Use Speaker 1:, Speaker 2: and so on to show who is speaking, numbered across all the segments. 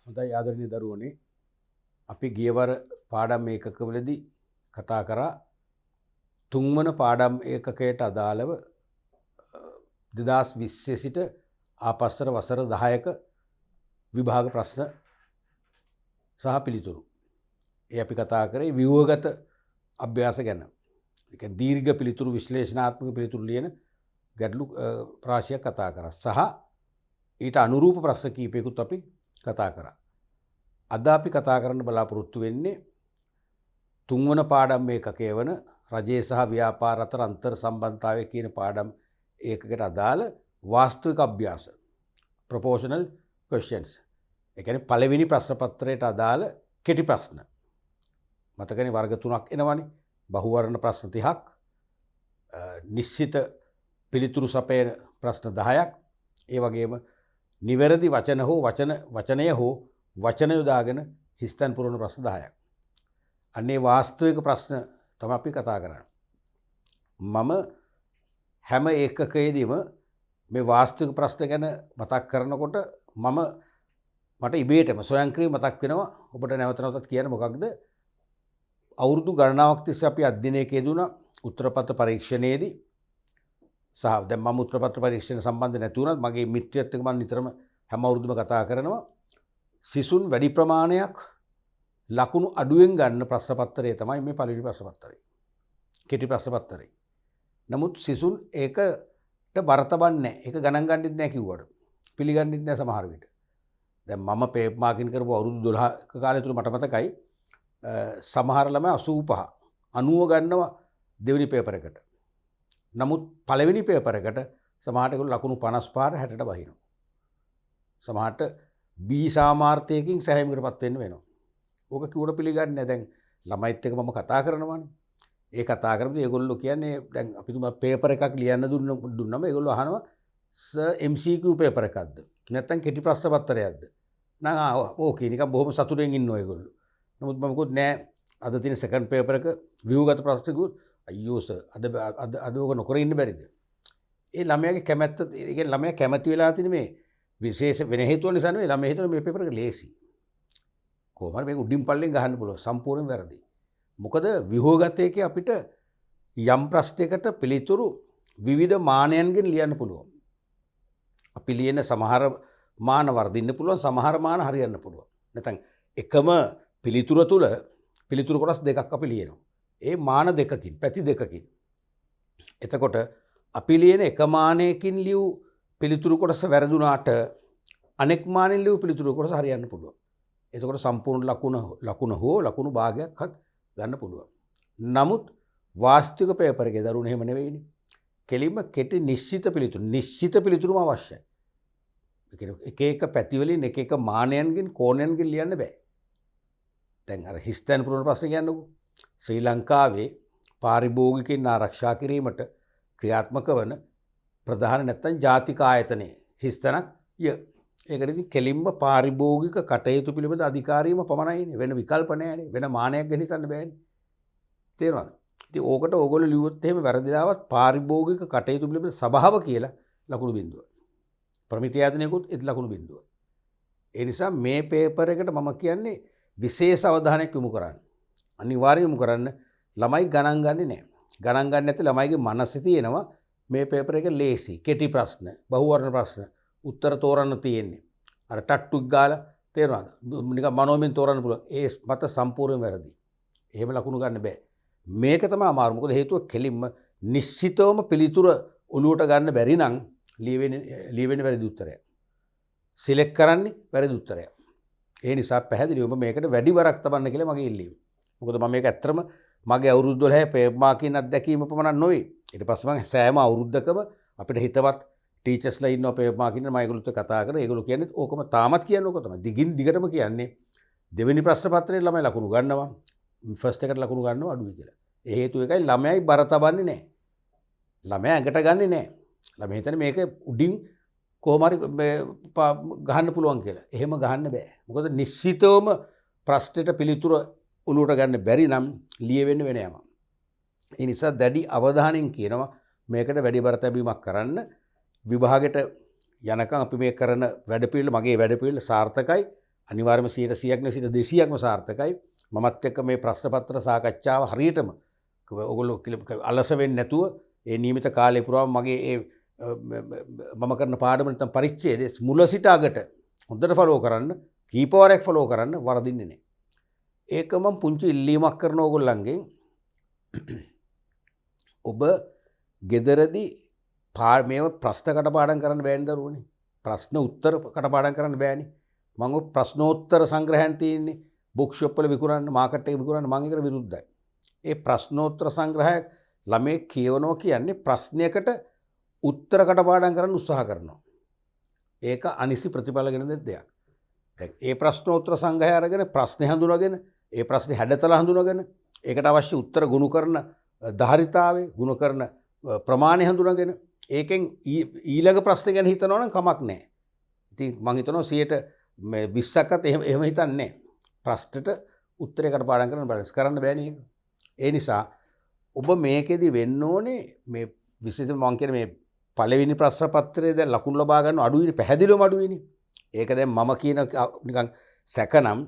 Speaker 1: හොඳයි ආදරණීය දරුවනේ අපි ගියවර පාඩම් ඒකකවලදී කතා කරා තුන්වන පාඩම් ඒකකයට අදාළව 2020 සිට ආපස්සට වසර 10ක විභාග ප්‍රශ්න සහ පිළිතුරු. ඒ අපි කතා කරේ ව්‍යුහගත අභ්‍යාස ගැන. ඒ කියන්නේ දීර්ඝ පිළිතුරු විශ්ලේෂණාත්මක පිළිතුරු ලියන ගැටලු රාශියක් කතා කරා. සහ ඊට අනුරූප ප්‍රශ්න කීපයකුත් අපි කතා කරා. අද අපි කතා කරන්න බලාපොරොත්තු වෙන්නේ තුන්වන පාඩම් ඒකකය වන රජය සහ ව්‍යාපාර අතර අන්තර් සම්බන්ධතාවය කියන පාඩම් ඒකකට අදාළ වාස්තවික අභ්‍යාස proportional questions. ඒ කියන්නේ පළවෙනි ප්‍රශ්න පත්‍රයට අදාළ කෙටි ප්‍රශ්න. මතකනේ වර්ග තුනක් එනවනේ. බහුවර්ණ ප්‍රශ්න 30ක්, නිශ්චිත පිළිතුරු සපයන ප්‍රශ්න 10ක්, ඒ වගේම නිවැරදි වචන හෝ වචනය හෝ වචන යොදාගෙන හිස්තැන් පුරවන ප්‍රශ්න 10ක්. අන්නේ වාස්තවික ප්‍රශ්න තමයි අපි කතා කරන්නේ. මම හැම ඒකකයේදීම මේ වාස්තවික ප්‍රශ්න ගැන මතක් කරනකොට මට ඉබේටම ස්වයංක්‍රීය මතක් වෙනවා ඔබට නැවත නැවතත් කියන්න මොකක්ද අවුරුදු ගණනාවක් තිස්සේ අපි අධ්‍යයනයේ යෙදුණා උත්තරපත්‍ර පරීක්ෂණයේදී සහ දැන් මම උත්තරපත්‍ර පරීක්ෂණ සම්බන්ධ නැති වුණත් මගේ මිත්‍රයත් එක්ක මම නිතරම හැම අවුරුද්දම කතා කරනවා සිසුන් වැඩි ප්‍රමාණයක් ලකුණු අඩුවෙන් ගන්න ප්‍රශ්න පත්‍රය තමයි මේ පළවෙනි ප්‍රශ්න පත්‍රය. කෙටි ප්‍රශ්න පත්‍රය. නමුත් සිසුන් ඒකට බර තබන්නේ නැහැ. ඒක ගණන් ගන්නෙත් නැහැ කිව්වට. පිළිගන්නෙත් නැහැ සමහර විට. දැන් මම පේපර් මාකින් කරපු අවුරුදු 12ක කාලය තුල මට මතකයි සමහර ළමයි 85 90 ගන්නවා දෙවෙනි පේපර් එකට. නමුත් පළවෙනි පේපර් එකට සමහරට ඒගොල්ලෝ ලකුණු 55ට 60ට බහිනවා. සමහරට B සාමාර්ථයකින් සෑහීමකටපත් වෙන්න වෙනවා. ඕක කිව්වට පිළිගන්නේ නැහැ. දැන් ළමයිත් එක්ක මම කතා කරනවානේ. ඒ කතා කරද්දී ඒගොල්ලෝ කියන්නේ දැන් අපි තුමා පේපර් එකක් ලියන්න දුන්නම ඒගොල්ලෝ අහනවා MCQ පේපර් එකක්ද? නැත්නම් කෙටි ප්‍රශ්න පත්‍රයක්ද? නං ඕකේ නිකන් බොහොම සතුටෙන් ඉන්නවා ඒගොල්ලෝ. නමුත් මම කිව්වොත් නෑ අද තියෙන සෙකන්ඩ් පේපර් එක ව්‍යුහගත ප්‍රශ්න කිව්වොත් අයියෝ සර් අද ඕක නොකර ඉන්න බැරිද? ඒ ළමයාගේ කැමැත්ත ඒ කියන්නේ ළමයා කැමති වෙලා තියෙන මේ විශේෂ වෙන හේතුව නිසා නෙවෙයි ළමයා හිතන මේ පේපර් එක ලේසි. කොහොම හරි මේක උඩින් පල්ලෙන් ගහන්න පුළුවන් සම්පූර්ණයෙන් වැරදි. මොකද ව්‍යුහගතයේ අපිට යම් ප්‍රශ්නයකට පිළිතුරු විවිධ මානයන්ගෙන් ලියන්න පුළුවන්. අපි ලියන සමහර මාන වර්ධින්න පුළුවන් සමහර මාන හරියන්න පුළුවන්. නැත්නම් එකම පිළිතුර තුල පිළිතුරු කොටස් දෙකක් අපි ලියනවා. ඒ මාන දෙකකින් පැති දෙකකින්. එතකොට අපි ලියන එක මානයකින් ලියු පිළිතුරු කොටස වැරදුනාට අනෙක් මානෙන් ලියු පිළිතුරු කොටස හරියන්න පුළුවන්. එතකොට සම්පූර්ණ ලකුණ හෝ ලකුණු භාගයක්වත් ගන්න පුළුවන්. නමුත් වාස්තවික පේපර් එකේ දරුවෝ එහෙම නෙවෙයිනේ. කෙලින්ම කෙටි නිශ්චිත පිළිතුරුම අවශ්‍යයි. ඒ කියන්නේ එක එක පැති වලින් එක එක මානයන්ගෙන් කෝණයන්ගෙන් ලියන්න බෑ. දැන් අර හිස්තැන් පුරවන ප්‍රශ්න කියන්නකෝ. ශ්‍රී ලංකාවේ පාරිභෝගිකයන් ආරක්ෂා කිරීමට ක්‍රියාත්මක වන ප්‍රධාන නැත්නම් ජාතික ආයතනයේ හිස්තැනක් ය. ඒකට ඉතින් කෙලින්ම පාරිභෝගික කටයුතු පිළිබඳ අධිකාරියම පමණයිනේ. වෙන විකල්ප නැහැනේ. වෙන මානයක් ගැන හිතන්න බෑනේ. තේරුණාද? ඉතින් ඕකට ඕගොල්ලෝ ලියුවොත් එහෙම වැරදිලාවත් පාරිභෝගික කටයුතු පිළිබඳ සභාව කියලා ලකුණු බිඳුව. ප්‍රමිති ආයතනයකුත් ඒත් ලකුණු බිඳුව. ඒ නිසා මේ පේපර් එකට මම කියන්නේ විශේෂ අවධානයක් යොමු කරන්න. අනිවාර්යයෙන් යොමු කරන්න. ළමයි ගණන් ගන්නේ නැහැ. ගණන් ගන්න නැති ළමයිගේ මනසේ තියෙනවා මේ පේපර් එක ලේසි, කෙටි ප්‍රශ්න, බහුවර්ණ ප්‍රශ්න, උත්තර තෝරන්න තියෙන්නේ. අර ටට්ටුක් ගාලා තේරෙනවද? නිකන් මනෝමයෙන් තෝරන්න පුළුවන්. ඒ මත සම්පූර්ණ වැරදි. එහෙම ලකුණු ගන්න බෑ. මේක තමයි අමාරු. මොකද හේතුව කෙලින්ම නිශ්චිතවම පිළිතුර ඔලුවට ගන්න බැරි නම් ලියවෙන්නේ වැරදි උත්තරයක්. සිලෙක්ට් කරන්නේ වැරදි උත්තරයක්. ඒ නිසා පැහැදිලිවම මේකට වැඩි වරක් තබන්න කියලා මගේ ඉල්ලීම. මොකද මම මේක ඇත්තටම මගේ අවුරුදු 12 පේපර් මාකින් අත්දැකීම පමණක් නොවේ. ඊට පස්සේ මම සෑම අවුරුද්දකම අපිට හිතවත් ටීචර්ස්ලා ඉන්නවා පේපර් මාකින් මම ඒගොල්ලොත් කතා කරලා ඒගොල්ලෝ කියන්නේ ඕකම තාමත් කියන්නේ ඕක තමයි. දිගින් දිගටම කියන්නේ දෙවෙනි ප්‍රශ්න පත්‍රයේ ළමයි ලකුණු ගන්නවා. ෆස්ට් එකට ලකුණු ගන්නවා අඩුයි කියලා. ඒ හේතුව එකයි ළමයි බර තබන්නේ නැහැ. ළමයා ඇඟට ගන්නෙ නැහැ. ළමයා හිතන්නේ මේක උඩින් කොහොම හරි ගහන්න පුළුවන් කියලා. එහෙම ගහන්න බෑ. මොකද නිශ්චිතවම ප්‍රශ්නෙට පිළිතුර උණුවට ගන්න බැරි නම් ලියවෙන්න වෙන යම. ඒ නිසා දැඩි අවධානයෙන් කියනවා මේකට වැඩි බර තැබීමක් කරන්න. විභාගෙට යනකම් අපි මේ කරන වැඩපිළිවෙල මගේ වැඩපිළිවෙල සාර්ථකයි. අනිවාර්යයෙන්ම 100%ක් නෙවෙයි 200%ක්ම සාර්ථකයි. මමත් එක්ක මේ ප්‍රශ්න පත්‍ර සාකච්ඡාව හරියටම ඔයගොල්ලෝ අලස වෙන්නේ නැතුව ඒ නියමිත කාලය පුරාම මගේ ඒ මම කරන පාඩම නැත්නම් පරිච්ඡේදයේ මුල සිට අගට හොඳට ෆලෝ කරන්න, කීප වරක් ෆලෝ කරන්න වරදින්නේ නැහැ. ඒක මම පුංචි ඉල්ලීමක් කරන ඕගොල්ලන්ගෙන් ඔබ ගෙදරදී මේව ප්‍රශ්න කටපාඩම් කරන්න බෑනේ දරුවනේ. ප්‍රශ්න උත්තර කටපාඩම් කරන්න බෑනේ. මම ප්‍රශ්නෝත්තර සංග්‍රහයන් තියෙන්නේ බුක් ෂොප් වල විකුණන්න, මාකට් එකේ විකුණන්න මම ඒකට විරුද්ධයි. ඒ ප්‍රශ්නෝත්තර සංග්‍රහය ළමයි කියවනවා කියන්නේ ප්‍රශ්නයකට උත්තර කටපාඩම් කරන්න උත්සාහ කරනවා. ඒක අනිසි ප්‍රතිඵල ගෙන දෙන දෙයක්. දැන් ඒ ප්‍රශ්නෝත්තර සංග්‍රහය අරගෙන ප්‍රශ්නේ හඳුනාගෙන, ඒ ප්‍රශ්නේ හැඩතල හඳුනාගෙන, ඒකට අවශ්‍ය උත්තර ගුණ කරන ධාරිතාවේ ගුණ කරන ප්‍රමාණය හඳුනාගෙන ඒකෙන් ඊළඟ ප්‍රශ්න ගැන හිතනවා නම් කමක් නැහැ. ඉතින් මම හිතනවා 20%ක්වත් එහෙම හිතන්නේ නැහැ. ප්‍රශ්නට උත්තරයකට පාඩම් කරන්න බෑනේ ඒක. ඒ නිසා ඔබ මේකෙදි වෙන්න ඕනේ මේ විශේෂයෙන් මම කියන්නේ මේ පළවෙනි ප්‍රශ්න පත්‍රයේ දැන් ලකුණු ලබා ගන්න අඩුයිනේ, පැහැදිලිවම අඩුයිනේ. ඒක දැන් මම කියන නිකන් සැකනම්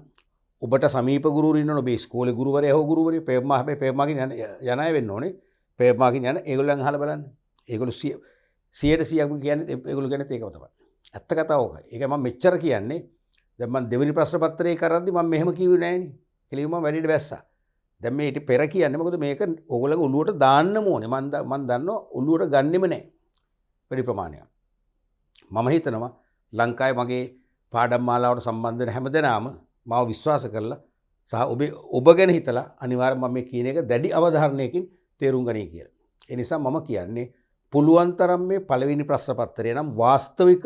Speaker 1: ඔබට සමීප ගුරුවරු ඉන්නවනේ, ඔබේ ඉස්කෝලේ ගුරුවරයා හෝ ගුරුවරිය පේපමා හැබැයි පේපමාකින් යන අය වෙන්න ඕනේ. පේපමාකින් යන ඒගොල්ලන් අහලා බලන්න. ඒගොල්ලෝ 100%ක්ම කියන්නේ ඒගොල්ලෝ කියන්නේ ඒකම තමයි. ඇත්ත කතාව ඕකයි. ඒක මම මෙච්චර කියන්නේ දැන් මම දෙවෙනි ප්‍රශ්න පත්‍රයේ කරද්දි මම මෙහෙම කිව්වේ නෑනේ. කෙලින්ම මම වැඩිට බැස්සා. දැන් මේ ඊට පෙර කියන්නේ මොකද මේක ඕගොල්ලන්ගේ ඔළුවට දාන්නම ඕනේ. මම දන්නවා ඔළුවට ගන්නෙම නෑ. වැඩි ප්‍රමාණයක්. මම හිතනවා ලංකාවේ මගේ පාඩම් මාලාවට සම්බන්ධ වෙන හැමදෙනාම මාව විශ්වාස කරලා සහ ඔබ ගැන හිතලා අනිවාර්යයෙන් මම මේ කියන එක දැඩි අවධාරණයකින් තේරුම් ගනී කියලා. ඒ නිසා මම කියන්නේ පුළුවන් තරම් මේ පළවෙනි ප්‍රශ්න පත්‍රය නම් වාස්තවික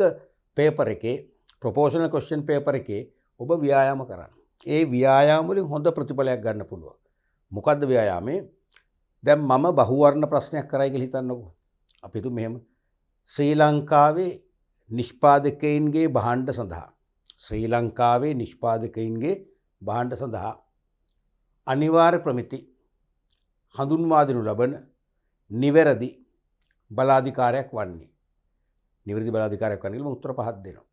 Speaker 1: පේපර් එකේ ප්‍රොපෝෂනල් ක්වෙස්චන් පේපර් එකේ ඔබ ව්‍යායාම කරන්න. ඒ ව්‍යායාම වලින් හොඳ ප්‍රතිඵලයක් ගන්න පුළුවන්. මොකද්ද ව්‍යායාමේ? දැන් මම බහුවර්ණ ප්‍රශ්නයක් කරයි කියලා හිතන්නකෝ. අපි හිතමු මෙහෙම ශ්‍රී ලංකාවේ නිෂ්පාදකයින්ගේ භාණ්ඩ සඳහා අනිවාර්ය ප්‍රමිති හඳුන්වා දෙනු ලබන නිවැරදි බලාධිකාරයක් වන්නේ. නිවැරදි බලාධිකාරයක් වන්නේ කියලා උත්තර පහක් දෙනවා.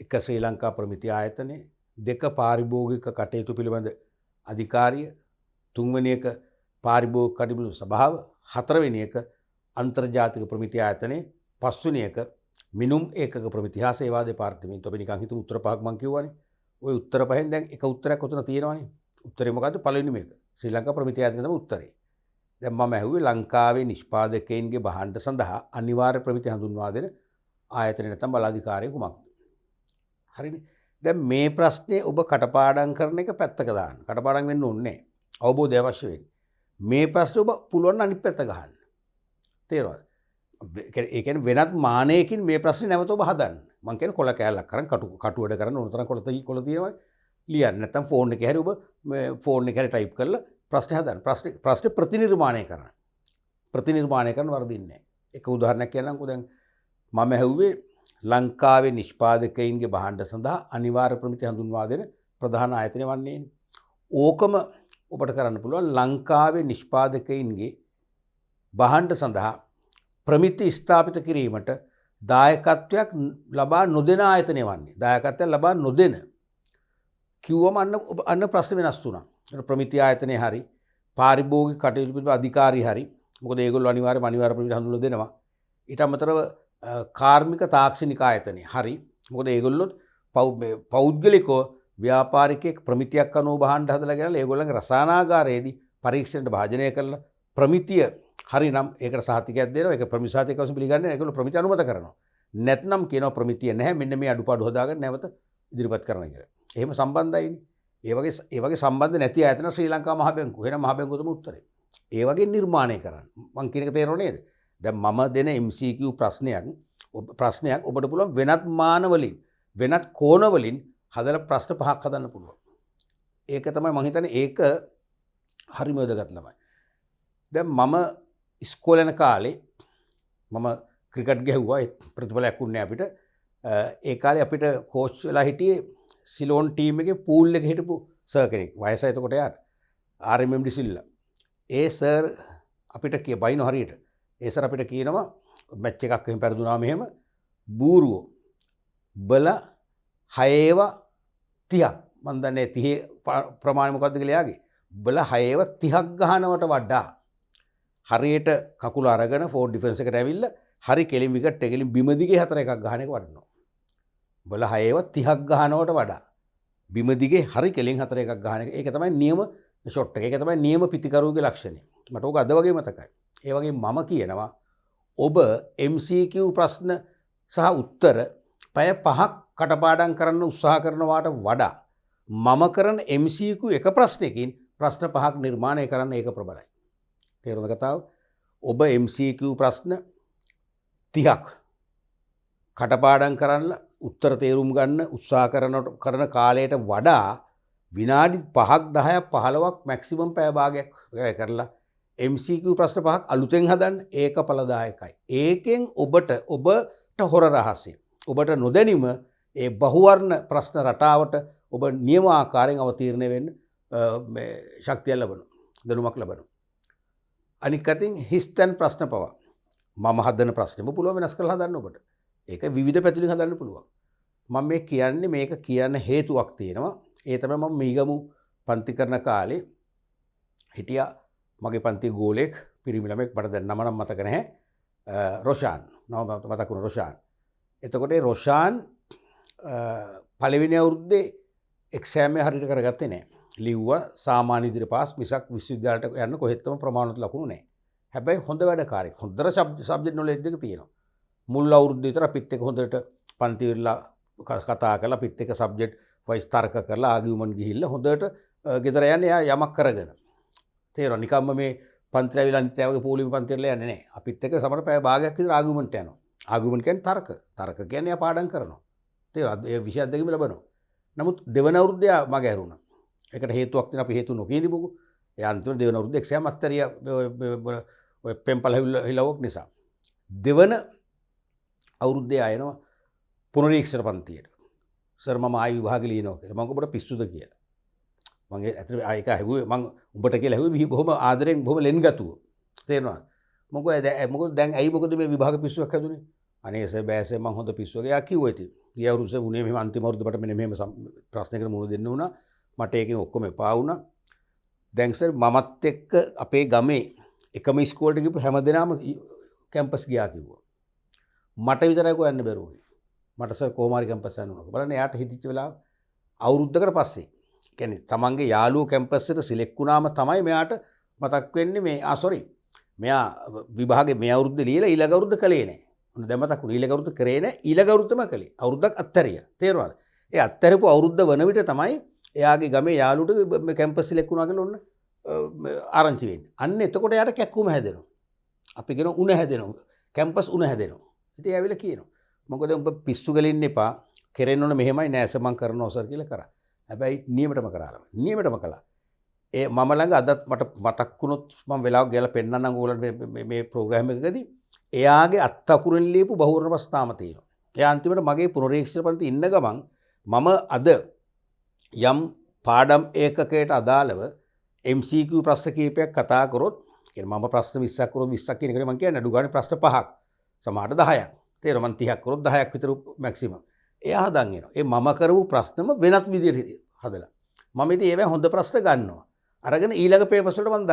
Speaker 1: එක ශ්‍රී ලංකා ප්‍රමිති ආයතනය, දෙක පාරිභෝගික කටයුතු පිළිබඳ අධිකාරිය, තුන්වෙනි එක පාරිභෝගික කටයුතු සභාව, හතරවෙනි එක අන්තර්ජාතික ප්‍රමිති ආයතනයේ, පස්වෙනි එක මිනුම් ඒකක ප්‍රමිති හා සේවා දෙපාර්තමේන්තුව. අපි නිකන් හිතමු උත්තර පහක් මම කිව්වනේ. ওই උත්තර පහෙන් දැන් එක උත්තරයක් උතන තියෙනවනේ. උත්තරේ මොකද්ද? පළවෙනි මේක. ශ්‍රී ලංකා ප්‍රමිති ආයතනය තමයි උත්තරේ. දැන් මම ඇහුවේ ලංකාවේ නිෂ්පාදකයින්ගේ භාණ්ඩ සඳහා අනිවාර්ය ප්‍රමිති හඳුන්වා දෙන ආයතනය නැත්නම් බලාධිකාරිය කුමක්ද? හරිනේ. දැන් මේ ප්‍රශ්නේ ඔබ කටපාඩම් කරන එක පැත්තක දාන්න. කටපාඩම් වෙන්න ඕනේ නැහැ. අවබෝධය අවශ්‍ය වෙන්නේ. මේ ප්‍රශ්නේ ඔබ පුළුවන් අනිත් පැත්ත ගහන්න. තේරුණාද? ඒ කියන්නේ වෙනත් මානයකින් මේ ප්‍රශ්නේ නැවත ඔබ හදන්න. මම කියන්නේ කොළ කෑල්ලක් කරන් කටු වැඩ කරන්න ඕන තරම් කොළ තියෙනවනේ. ලියන්න. නැත්නම් ෆෝන් එකේ හැරි ඔබ ෆෝන් එකේ හැරි ටයිප් කරලා ප්‍රශ්නේ හදන්න. ප්‍රශ්නේ ප්‍රතිනිර්මාණය කරන්න. ප්‍රතිනිර්මාණය කරන්න වරදින්නේ නැහැ. එක උදාහරණයක් කියන්නම්කෝ. දැන් මම ඇහුවේ ලංකාවේ නිෂ්පාදකයින්ගේ භාණ්ඩ සඳහා අනිවාර්ය ප්‍රමිති හඳුන්වා දෙන ප්‍රධාන ආයතනය වන්නේ. ඕකම ඔබට කරන්න පුළුවන් ලංකාවේ නිෂ්පාදකයින්ගේ භාණ්ඩ සඳහා ප්‍රමිති ස්ථාපිත කිරීමට දායකත්වයක් ලබා නොදෙන ආයතනය වන්නේ. දායකත්වයක් ලබා නොදෙන කිව්වම අන්න ප්‍රශ්න වෙනස් වුණා. ප්‍රමිති ආයතනයේ හරි පාරිභෝගික කටයුතු පිළිබඳ අධිකාරී හරි. මොකද ඒගොල්ලෝ අනිවාර්ය ප්‍රමිති හඳුන්වලා දෙනවා. ඊට අමතරව කාර්මික තාක්ෂණික ආයතනය හරි. මොකද ඒගොල්ලොත් පෞද්ගලිකව ව්‍යාපාරිකයෙක් ප්‍රමිතියක් අනුව භාණ්ඩ හදලා ගෙනල්ලා ඒගොල්ලන්ගේ රසායනාගාරයේදී පරීක්ෂණයට භාජනය කරලා ප්‍රමිතිය හරි නම් ඒකට සහතිකයක් දෙනවා. ඒක ප්‍රමිති සහතිකයක් වශයෙන් පිළිගන්නේ නැහැ. ඒගොල්ලෝ ප්‍රමිතිය අනුමත කරනවා. නැත්නම් කියනවා ප්‍රමිතිය නැහැ. මෙන්න මේ අඩුපාඩු හදාගෙන නැවත ඉදිරිපත් කරනවා කියලා. එහෙම සම්බන්ධයිනේ. ඒ වගේ සම්බන්ධ නැති ආයතන ශ්‍රී ලංකා මහ බැංකුව. එහෙනම් මහ බැංකුව තමයි උත්තරේ. ඒ වගේ නිර්මාණය කරන්න. මං කියන එක තේරෙනව නේද? දැන් මම දෙන MCQ ප්‍රශ්නයක් ඔබට පුළුවන් වෙනත් මාන වලින් වෙනත් කෝණ වලින් හදලා ප්‍රශ්න පහක් හදන්න පුළුවන්. ඒක තමයි මම හිතන්නේ ඒක හරිම වැදගත් ළමයි. දැන් මම ඉස්කෝලේ යන කාලේ මම ක්‍රිකට් ගැහුවා. ඒ ප්‍රතිඵලයක් උන්නේ අපිට. ඒ කාලේ අපිට කෝච් වෙලා හිටියේ සිලෝන් ටීම් එකේ පූල් එකේ හිටපු සර් කෙනෙක්. වයසයි එතකොට යාට. RMM ඩිසිල්ලා. ඒ සර් අපිට බයින හරියට. ඒ සර් අපිට කියනවා මැච් එකක් එහෙම පෙරදුනා මෙහෙම බූරුවෝ බල 6 30ක් මම දන්නේ 30 ප්‍රමාණය මොකද්ද කියලා යාගේ. උඹලා 6 30ක් ගහනවට වඩා හරියට කකුල අරගෙන ෆෝර්ඩ් ඩිෆෙන්ස් එකට ඇවිල්ලා හරි කෙලින් විකට් එකකින් බිම දිගේ 4 එකක් ගහන එක වඩනවා. උඹලා 6 30ක් ගහනවට වඩා බිම දිගේ හරි කෙලින් 4 එකක් ගහන එක. ඒක තමයි නියම ෂොට් එක. ඒක තමයි නියම පිටිකරුවගේ ලක්ෂණය. මට ඕක අද වගේ මතකයි. ඒ වගේ මම කියනවා ඔබ MCQ ප්‍රශ්න සහ උත්තර පැය 5ක් කටපාඩම් කරන්න උත්සාහ කරනවාට වඩා මම කරන MCQ එක ප්‍රශ්නයකින් ප්‍රශ්න 5ක් නිර්මාණය කරන්න ඒක ප්‍රබලයි. තේරුණාද කතාව? ඔබ MCQ ප්‍රශ්න 30ක් කටපාඩම් කරන්න උත්තර තේරුම් ගන්න උත්සාහ කරන කාලයට වඩා විනාඩි 5ක් 10ක් 15ක් මැක්සිමම් පැය භාගයක් වැය කරලා MCQ ප්‍රශ්න 5ක් අලුතෙන් හදන්න ඒක ඵලදායකයි. ඒකෙන් ඔබට හොර රහසය. ඔබට නොදැනීම ඒ බහුවර්ණ ප්‍රශ්න රටාවට ඔබ නියම ආකාරයෙන් අවතීර්ණය වෙන්න ශක්තිය ලැබෙනවා. දැනුමක් ලැබෙනවා. අනික් අතින් හිස්තැන් ප්‍රශ්න පවා මම හදන ප්‍රශ්නෙම පුළුවන් වෙනස් කරලා හදන්න ඔබට. ඒක විවිධ පැතිවලින් හදන්න පුළුවන්. මම මේ කියන්නේ මේක කියන්න හේතුවක් තියෙනවා. ඒ තමයි මම මීගමු පන්ති කරන කාලේ හිටියා මගේ පන්ති ගෝලෙක් පිරිමි ළමෙක් මට දැන් නම නම් මතක නැහැ. රොෂාන්. නම මතක වුණා රොෂාන්. එතකොට රොෂාන් පළවෙනි අවුරුද්දේ එක්සෑම් එක හරියට කරගත්තේ නැහැ. ලිව්වා සාමාන්‍ය ඉදිරි පාස් මිසක් විශ්වවිද්‍යාලයට යන්න කොහෙත්ම ප්‍රමාණවත් ලකුණු නැහැ. හැබැයි හොඳ වැඩකාරයෙක්. හොඳට සබ්ජෙක්ට් නොලෙජ් එක තියෙනවා. මුල් අවුරුද්දේ විතර අපිත් එක්ක හොඳට පන්ති වෙලා කතා කරලා අපිත් එක්ක සබ්ජෙක්ට් වයිස් තර්ක කරලා ආගියුමන්ට් ගිහිල්ලා හොඳට ගෙදර යන්නේ එයා යමක් කරගෙන. තේරෙනවා නිකම්ම මේ පන්තිල ඇවිල්ලා අනිත් අය වගේ පොලිමේ පන්තිවල යන්නේ නැහැ. අපිත් එක්ක සමහර පැය භාගයක් විතර ආගියුමන්ට් යනවා. ආගියුමන්ට් කියන්නේ තර්ක. තර්ක කියන්නේ එයා පාඩම් කරනවා. තේරෙනවද? ඒ විෂය දෙකම ලැබෙනවා. නමුත් දෙවන අවුරුද්දේ මගේ ඇරුණා. ඒකට හේතුවක් තියෙන අපි හේතු නොකියනිමුකෝ. ඒ අන්තිම දෙවන අවුරුද්දේ එක්සෑම් අත්තරිය ඔය පෙම්පල හිලවක් නිසා. දෙවන අවුරුද්දේ ආයෙනවා පුනරීක්ෂණ පන්තියට. සර් මම ආයි විභාගෙ ලියනවා කියලා. මම ඔබට පිස්සුද කියලා. මම ඇත්තට ආයෙක ඇහුවේ මම උඹට කියලා ඇහුවේ බොහොම ආදරෙන් බොහොම ලෙන්ගතුව. තේරෙනවද? මොකද දැන් ඇයි මොකද මේ විභාග පිස්සුවක් හැදුනේ? අනේ සර් බෑසේ මම හොඳ පිස්සුවක්. එයා කිව්වා ඉතින්. ගිය අවුරුද්දේ උනේ මෙහෙම අන්තිම අවුරුද්දේ මට මෙහෙම ප්‍රශ්නයකට මුහුණ දෙන්න වුණා. මට ඒකෙන් ඔක්කොම එපා වුණා. දැන් සර් මමත් එක්ක අපේ ගමේ එකම ඉස්කෝලේට ගිහපු හැමදෙනාම කැම්පස් ගියා කිව්වා. මට විතරයි කො යන්න බැරි වුණේ. මට සර් කොහොම හරි කැම්පස් යන්න ඕන. බලන්න එයාට හිතිච්ච වෙලාව අවුරුද්දකට පස්සේ. කියන්නේ තමන්ගේ යාළුවෝ කැම්පස් එකට සිලෙක්ට් වුණාම තමයි මෙයාට මතක් වෙන්නේ මේ මෙයා විභාගේ මේ අවුරුද්දේ ලියලා ඊළඟ අවුරුද්ද කළේ නැහැ. ඔන්න දැන් මතක් වුණා ඊළඟ අවුරුද්ද කරේ නැහැ. ඊළඟ අවුරුද්දම කළේ. අවුරුද්දක් අත්තරිය. තේරුණාද? ඒ අත්තරපු අවුරුද්ද වන විට තමයි එයාගේ ගමේ යාළුවට මේ කැම්පස් සිලෙක්ට් වුණා කියලා ඔන්න ආරංචි වෙන්නේ. අන්න එතකොට එයාට කැක්කුම හැදෙනවා. අපි කියන උණ හැදෙනවා. කැම්පස් උණ හැදෙනවා. ඉතින් ඒ ඇවිල්ලා කියනවා. මොකද උඹ පිස්සු ගලින්න එපා. කෙරෙන්න ඕන මෙහෙමයි නෑස මං කරනවා සර් කියලා කරා. හැබැයි නියමටම කරාලා. නියමටම කළා. ඒ මම ළඟ අදත් මට මතක් වුණොත් මම වෙලාවක ගිහලා පෙන්නන්නම් ඕගොල්ලන්ට මේ ප්‍රෝග්‍රෑම් එකකදී එයාගේ අත් අකුරෙන් ලියපු බහුවර්ණ ප්‍රශ්න තාම තියෙනවා. එයා අන්තිමට මගේ පුනරීක්ෂණ පන්ති ඉන්න ගමන් මම අද යම් පාඩම් ඒකකයට අදාළව MCQ ප්‍රශ්න කීපයක් කතා කරොත් කියන්නේ මම ප්‍රශ්න 20ක් කරොත් 20ක් කියන එකට මම කියන්නේ අඩු ගානේ ප්‍රශ්න 5ක් සමහරට 10ක් තේරෙනවා මම 30ක් කරොත් 10ක් විතර මැක්සිමම් එයා හදන් එනවා ඒ මම කරපු ප්‍රශ්නම වෙනස් විදිහට හදලා මම ඉතින් ඒවෙන් හොඳ ප්‍රශ්න ගන්නවා අරගෙන ඊළඟ පේපර්ස් වලට මම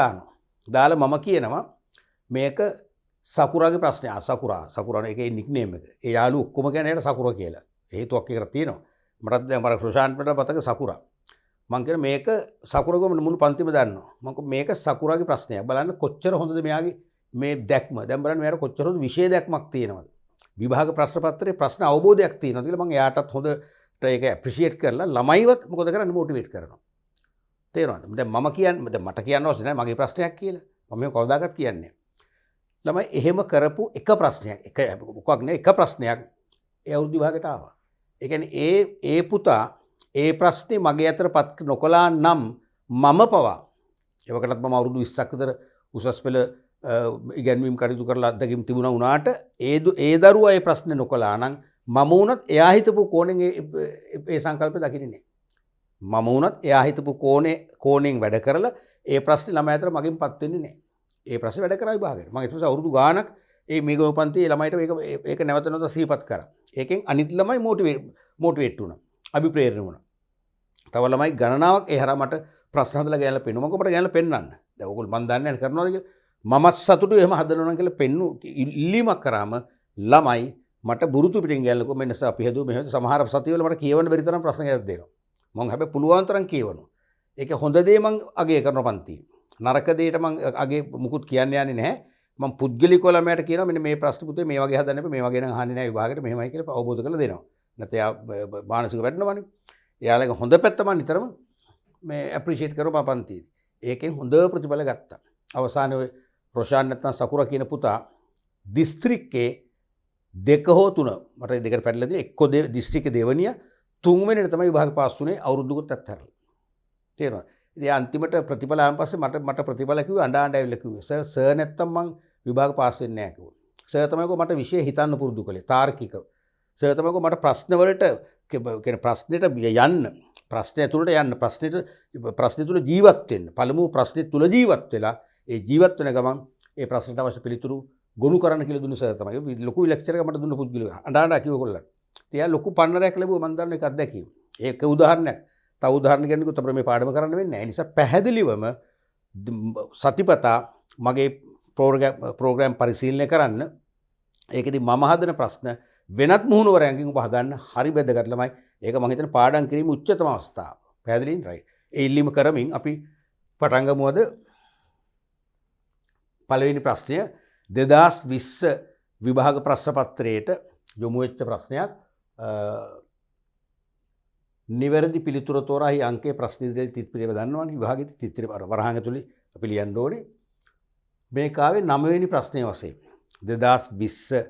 Speaker 1: දාලා මම කියනවා මේක සකුරාගේ ප්‍රශ්නය සකුරානේ ඒකේ නික්නේම් එක ඒ යාළු ඔක්කොම කියන්නේ ඒකට සකුරා කියලා හේතුවක් එකකට තියෙනවා මටත් දැන් මට ප්‍රශාන්තට මතක සකුරා මං කියන මේක සකුරාගම මුළු පන්තිම දන්නවා මං මේක සකුරාගේ ප්‍රශ්නයක් බලන්න කොච්චර හොඳද මෙයාගේ මේ දැක්ම දැන් බලන්න මෙයාට කොච්චර හොඳ විෂය දැක්මක් තියෙනවද විභාග ප්‍රශ්න පත්‍රයේ ප්‍රශ්න අවබෝධයක් තියෙනවද කියලා මං එයාටත් හොඳට ඒක ඇප්‍රීෂিয়েට් කරලා ළමයිවත් මොකද කරන්නේ මොටිවේට් කරනවා තේරෙනවද දැන් මම කියන්නේ දැන් මට කියන්න අවශ්‍ය නැහැ මගේ ප්‍රශ්නයක් කියලා මම මේක කවදාකවත් කියන්නේ ළමයි එහෙම කරපු එක ප්‍රශ්නයක් එක මොකක් නේ එක ප්‍රශ්නයක් ඒ අවුරුදු විභාගයට ආවා ඒ කියන්නේ ඒ පුතා ඒ ප්‍රශ්නේ මගේ අතට පත් නොකළා නම් මම පවා ඒවකටත් මම අවුරුදු 20ක් විතර උසස් පෙළ ඉගෙනීම් කටයුතු කරලා අත්දැකීම් තිබුණා වුණාට ඒ දරුවා ඒ ප්‍රශ්නේ නොකළා නම් මම වුණත් එයා හිතපු කෝණයෙන් ඒ සංකල්පය දකින්නේ නැහැ. මම වුණත් එයා හිතපු කෝණයෙන් වැඩ කරලා ඒ ප්‍රශ්නේ ළමයි අතර මගෙන් පත් වෙන්නේ නැහැ. ඒ ප්‍රශ්නේ වැඩ කරා විභාගයට. මම ඊට පස්සේ අවුරුදු ගාණක් මේ මේගොම පන්තියේ ළමයිට මේක නැවත නැවත සිහිපත් කරා. ඒකෙන් අනිත් ළමයි මොටිවේට් වුණා. අභිප්‍රේරණය වුණා. තව ළමයි ගණනාවක් ඒ හරහා මට ප්‍රශ්න හදලා ගෑනලා පෙන්නුවා. මම ඔබට ගෑනලා පෙන්නන්න. දැන් ඕගොල්ලෝ මන් දන්නේ නැහැ කරනවද කියලා. මමත් සතුටු එහෙම හදනවා කියලා පෙන්නු ඉල්ලීමක් කරාම ළමයි මට බුරුතු පිටින් ගෑනලා මෙන්න අපි හදුව මෙහෙම සමහර සතියවල මට කියවන්න බැරි තරම් ප්‍රශ්න ගයක් දෙනවා. මම හැබැයි පුළුවන් තරම් කියවනවා. ඒක හොඳ දේ මං අගය කරන පන්තියේ. නරක දෙයට මං අගේ මුකුත් කියන්න යන්නේ නැහැ. මම පුද්ගලිකව ළමයට කියනවා මෙන්න මේ ප්‍රශ්න පුතේ මේ වගේ හදන්න එපා මේ වගේ නම් අහන්නේ නැහැ විභාගෙට මෙහෙමයි කියලා අවබෝධ කරලා දෙනවා. නැත්නම් එයා මානසික වැඩනවනේ. එයාලගේ හොඳ පැත්ත මම නිතරම මේ ඇප්‍රීෂিয়েට් කරනවා පන්තියේදී. ඒකෙන් හොඳ ප්‍රතිඵල ගත්තා. අවසානයේ ඔය රොෂාන් නැත්නම් සකුරා කියන පුතා දිස්ත්‍රික්කේ 2 හෝ 3 මට දෙකට පැටලලා තියෙන එක්ක දිස්ත්‍රික්කේ දෙවනිය 3 වෙනියට තමයි විභාග පාස් වුනේ අවුරුද්දකට අත්හැරලා. තේරෙනවද? ඉතින් අන්තිමට ප්‍රතිඵල ආවන් පස්සේ මට ප්‍රතිඵල කිව්වේ අඬ ඇවිල්ලා කිව්වේ සර් නැත්තම් මං විභාග පාස් වෙන්නේ නැහැ කිව්වා. සර් තමයි මට විෂය හිතන්න පුරුදු කළේ තාර්කිකව. සර් තමයි මට ප්‍රශ්න වලට කියන ප්‍රශ්නෙට යන්න ප්‍රශ්නය තුළට යන්න ප්‍රශ්නය තුළ ජීවත් වෙන්න. පළමු ප්‍රශ්නය තුළ ජීවත් වෙලා ඒ ජීවත් වෙන ගමන් ඒ ප්‍රශ්නට අවශ්‍ය පිළිතුරු ගොනු කරන්න කියලා දුන්න සර් තමයි. ලොකු ලෙක්චර් එකක් මට දුන්න පුද්ගලයා. අඬ කිව්ව කොල්ලන්. තියා ලොකු පන්නරයක් ලැබුවා මම දන්න එක අත්දැකීම. ඒක උදාහරණයක්. තව උදාහරණ ගන්නකොත් අපිට මේ පාඩම කරන්න වෙන්නේ නැහැ. ඒ නිසා පැහැදිලිවම සතිපතා මගේ ප්‍රෝග්‍රෑම් පරිශීලනය කරන්න. ඒකෙදි මම හදන ප්‍රශ්න වෙනත් මුහුණුවරයන්ගෙන් ඔබ හදන්න හරි වැදගත් ළමයි. ඒක මම හිතන්නේ පාඩම් කිරීම උච්චතම අවස්ථාව. පැහැදිලිද? රයිට්. ඒ ඉල්ලීම කරමින් අපි පටන් ගමුවද පළවෙනි ප්‍රශ්නය 2020 විභාග ප්‍රශ්න පත්‍රයේට යොමු වෙච්ච ප්‍රශ්නයක්. නිවැරදි පිළිතුර තෝරාහි අංකයේ ප්‍රශ්න ඉදිරියේ තිත් පිළිවෙල දන්නවනේ විභාගෙදි තිත් පිළිවෙල වරහන් ඇතුලේ අපි ලියන්න ඕනේ. මේ කාවේ 9 වෙනි ප්‍රශ්නය වශයෙන් 2020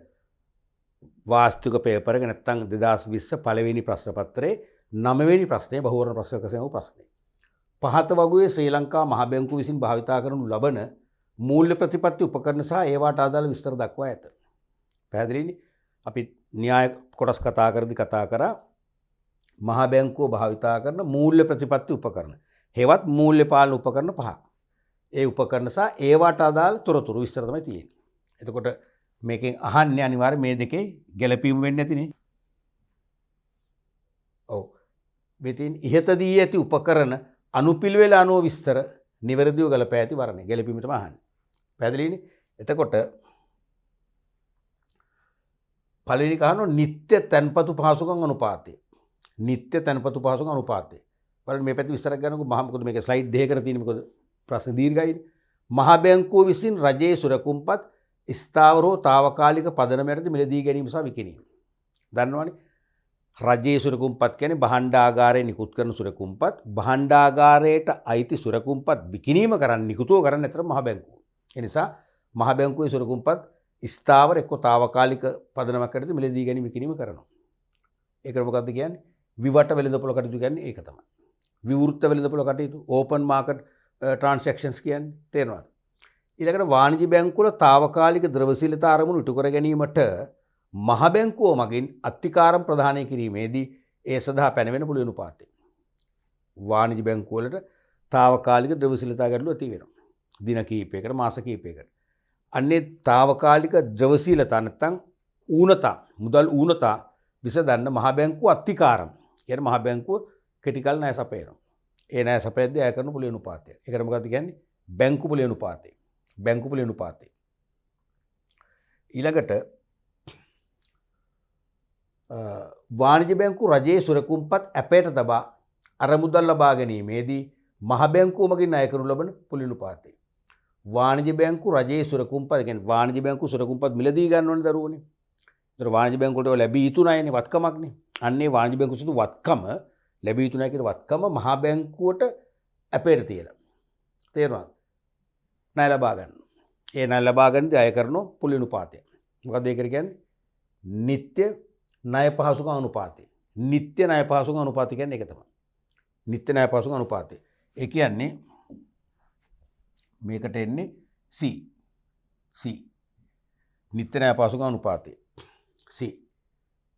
Speaker 1: වාස්තුක පේපර් එක නැත්නම් 2020 පළවෙනි ප්‍රශ්න පත්‍රයේ 9 වෙනි ප්‍රශ්නය බහුවර්ණ ප්‍රශ්නක වූ ප්‍රශ්නය. පහත වගුවේ ශ්‍රී ලංකා මහ බැංකුව විසින් භාවිතා කරනු ලබන මූල්‍ය ප්‍රතිපත්ති උපකරණ සහ ඒවාට අදාළ විස්තර දක්වා ඇත. පැහැදිලිනේ? අපි න්‍යාය කොටස් කතා කරා මහ බැංකුව භාවිතා කරන මූල්‍ය ප්‍රතිපත්ති උපකරණ. හේවත් මූල්‍ය පාලන උපකරණ 5ක්. ඒ උපකරණ සහ ඒවාට අදාළ තොරතුරු විස්තර තමයි තියෙන්නේ. එතකොට මේකෙන් අහන්නේ අනිවාර්යයෙන් මේ දෙකේ ගැළපීම වෙන්නේ නැතිනේ. ඔව්. මෙතින් ඉහතදී ඇති උපකරණ අනුපිළිවෙල අනුව විස්තර නිවැරදිව ගලපා ඇති වරණය ගැළපීම තමයි අහන්නේ. පැහැදිලිනේ? එතකොට පළවෙනි කාරණා නිත්‍ය තන්පතු පහසුකම් අනුපාතය. නිත්‍ය තන්පතු පහසුකම් අනුපාතය. බලන්න මේ පැත්ත විස්තර කරනකොට මොකද මේක ස්ලයිඩ් දෙකකට තියෙන්නේ මොකද ප්‍රශ්න දීර්ඝයිනේ. මහ බැංකුව විසින් රජයේ සුරකුම්පත් ස්ථාවර හෝ తాවකාලික පදනම යටතේ මිලදී ගැනීම සහ විකිණීම. දන්නවනේ. රජයේ සුරකුම්පත් කියන්නේ භාණ්ඩාගාරයේ නිකුත් කරන සුරකුම්පත් භාණ්ඩාගාරයට අයිති සුරකුම්පත් විකිණීම කරන්න නිකුතව කරන්න අතර මහ බැංකුව. ඒ නිසා මහ බැංකුවේ සුරකුම්පත් ස්ථාවර එක්ක తాවකාලික පදනමක් යටතේ මිලදී ගැනීම විකිණීම කරනවා. ඒකට මොකද්ද කියන්නේ? විවට වෙළඳපොළ කටයුතු කියන්නේ ඒක තමයි. විවෘත වෙළඳපොළ කටයුතු ඕපන් මාකට් ට්‍රාන්සැක්ෂන්ස් කියන්නේ තේරෙනවද? ඊළඟට වාණිජ්‍ය බැංකුවල తాවකාලික ද්‍රව්‍යශීලතා අරමුණු ඉටු කර ගැනීමට මහ බැංකුව මගින් අත්තිකාරම් ප්‍රදානය කිරීමේදී ඒ සඳහා පැනවෙන පුළුල් අනුපාතය. වාණිජ්‍ය බැංකුවලට తాවකාලික ද්‍රව්‍යශීලතා ගැටලු ඇති වෙනවා. දින කිහිපයකට මාස කිහිපයකට. අන්නේ తాවකාලික ද්‍රව්‍යශීලතා නැත්නම් ඌනතා මුදල් ඌනතා විසඳන්න මහ බැංකුව අත්තිකාරම්. කියන්නේ මහ බැංකුව කෙටිකල් ණය සපයනවා. ඒ ණය සපයද්දී අය කරන පුළුල් අනුපාතය. ඒකට මොකක්ද කියන්නේ? බැංකු පුළුල් අනුපාතය. බැංකු පුළුල් අනුපාතය. ඊළඟට වාණිජ්‍ය බැංකු රජයේ සුරකුම්පත් ඇපයට තබා අරමුදල් ලබා ගැනීමේදී මහ බැංකුව මගින් ණය කරනු ලබන පුළුල් අනුපාතය. වාණිජ්‍ය බැංකු රජයේ සුරකුම්පත් කියන්නේ වාණිජ්‍ය බැංකු සුරකුම්පත් මිලදී ගන්නවනේ දරුවනේ. ඒතර වාණිජ්‍ය බැංකුවලට ලැබී යුතු ණයනේ වත්කමක්නේ. අන්නේ වාණිජ්‍ය බැංකුව සුදු වත්කම ලැබී යුතු ණය කියන වත්කම මහ බැංකුවට ඇපයට තියලා. තේරුණාද? ණය ලබා ගන්න. ඒ ණය ලබා ගන්නදී අය කරන පුළුල් අනුපාතය. මොකද ඒකට කියන්නේ? නිත්‍ය ණය පහසුකම් අනුපාතය. නිත්‍ය ණය පහසුකම් අනුපාතය කියන්නේ ඒක තමයි. නිත්‍ය ණය පහසුකම් අනුපාතය. ඒ කියන්නේ මේකට එන්නේ C. නිත්‍ය ණය පහසුකම් අනුපාතය. C.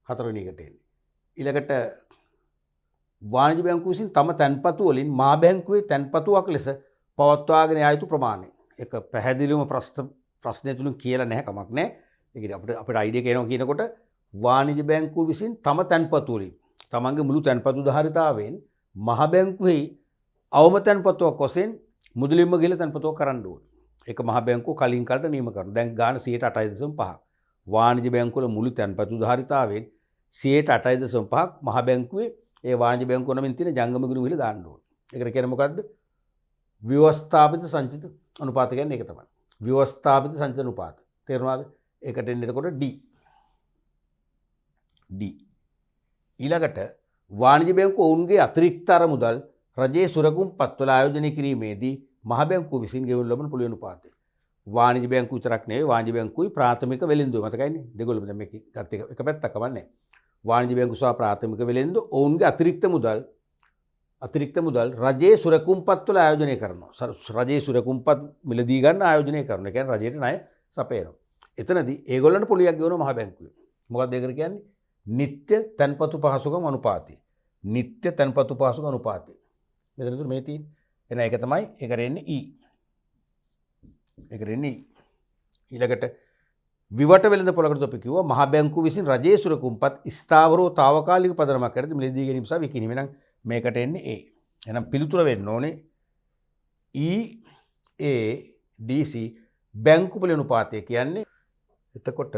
Speaker 1: හතරවෙනි එකට එන්නේ. ඊළඟට වාණිජ්‍ය බැංකුව විසින් තම තැන්පතු වලින් මහ බැංකුවේ තැන්පතුවක් ලෙස පවත්වාගෙන යා යුතු ප්‍රමාණය. ඒක පැහැදිලිවම ප්‍රශ්නය තුලින් කියලා නැහැ කමක් නැහැ. ඒක අපිට අයිඩියා කියනවා කියනකොට වාණිජ්‍ය බැංකුව විසින් තම තැන්පතු වලින් තමන්ගේ මුළු තැන්පතු ධාරිතාවෙන් මහ බැංකුවේ අවම තැන්පතුවක් වශයෙන් මුදලින්ම ගිහලා තැන්පතුවක් කරන්න ඕනේ. ඒක මහ බැංකුව කලින් කාලට නියම කරනවා. දැන් ගාන 8.5%. වාණිජ්‍ය බැංකුවල මුළු තැන්පතු ධාරිතාවෙන් 8.5% මහ බැංකුවේ ඒ වාණිජ්‍ය බැංකුව නමින් තියෙන ජංගම ගුණ විල දාන්න ඕනේ. ඒකට කියන්නේ මොකද්ද? ව්‍යවස්ථාපිත සංචිත අනුපාත කියන්නේ ඒක තමයි. ව්‍යවස්ථාපිත සංචිත අනුපාත. තේරුණාද? ඒකට එන්නේ එතකොට D. ඊළඟට වාණිජ්‍ය බැංකුව ඔවුන්ගේ අතිරික්ත අරමුදල් රජයේ සුරකුම්පත්වල ආයෝජනය කිරීමේදී මහ බැංකුව විසින් ගෙවනු ලබන පොළි අනුපාතය. වාණිජ්‍ය බැංකුව විතරක් නෙවෙයි වාණිජ්‍ය බැංකුවයි ප්‍රාථමික වෙළෙන්දුව මතකයිනේ. දෙගොල්ලම දැන් මේක ගත්ත එක පැත්තක් කවන්නේ. වාණිජ්‍ය බැංකුව සහ ප්‍රාථමික වෙළෙන්දුව ඔවුන්ගේ අතිරික්ත මුදල් රජයේ සුරකුම්පත්වල ආයෝජනය කරනවා. රජයේ සුරකුම්පත් මිලදී ගන්න ආයෝජනය කරනවා. ඒ කියන්නේ රජයට ණය සපයනවා. එතනදී ඒගොල්ලන්ට පොලියක් ගෙවනවා මහ බැංකුවේ. මොකක්ද ඒකට කියන්නේ? නිත්‍ය තැන්පතු පහසුකම් අනුපාතය. නිත්‍ය තැන්පතු පහසුකම් අනුපාතය. මෙතන මේ තියෙන්නේ. එහෙනම් ඒක තමයි ඒකට එන්නේ E. ඒකට එන්නේ E. ඊළඟට විවට වෙළඳ පොලකට අපි කිව්වා මහ බැංකුව විසින් රජයේ සුරකුම්පත් ස්ථාවරව తాවකාලික පදනමක් කරද්දී මිලදී ගැනීම සහ විකිණීම. එහෙනම් මේකට එන්නේ A. එහෙනම් පිළිතුර වෙන්න ඕනේ EADC බැංකු පොලි අනුපාතය කියන්නේ. එතකොට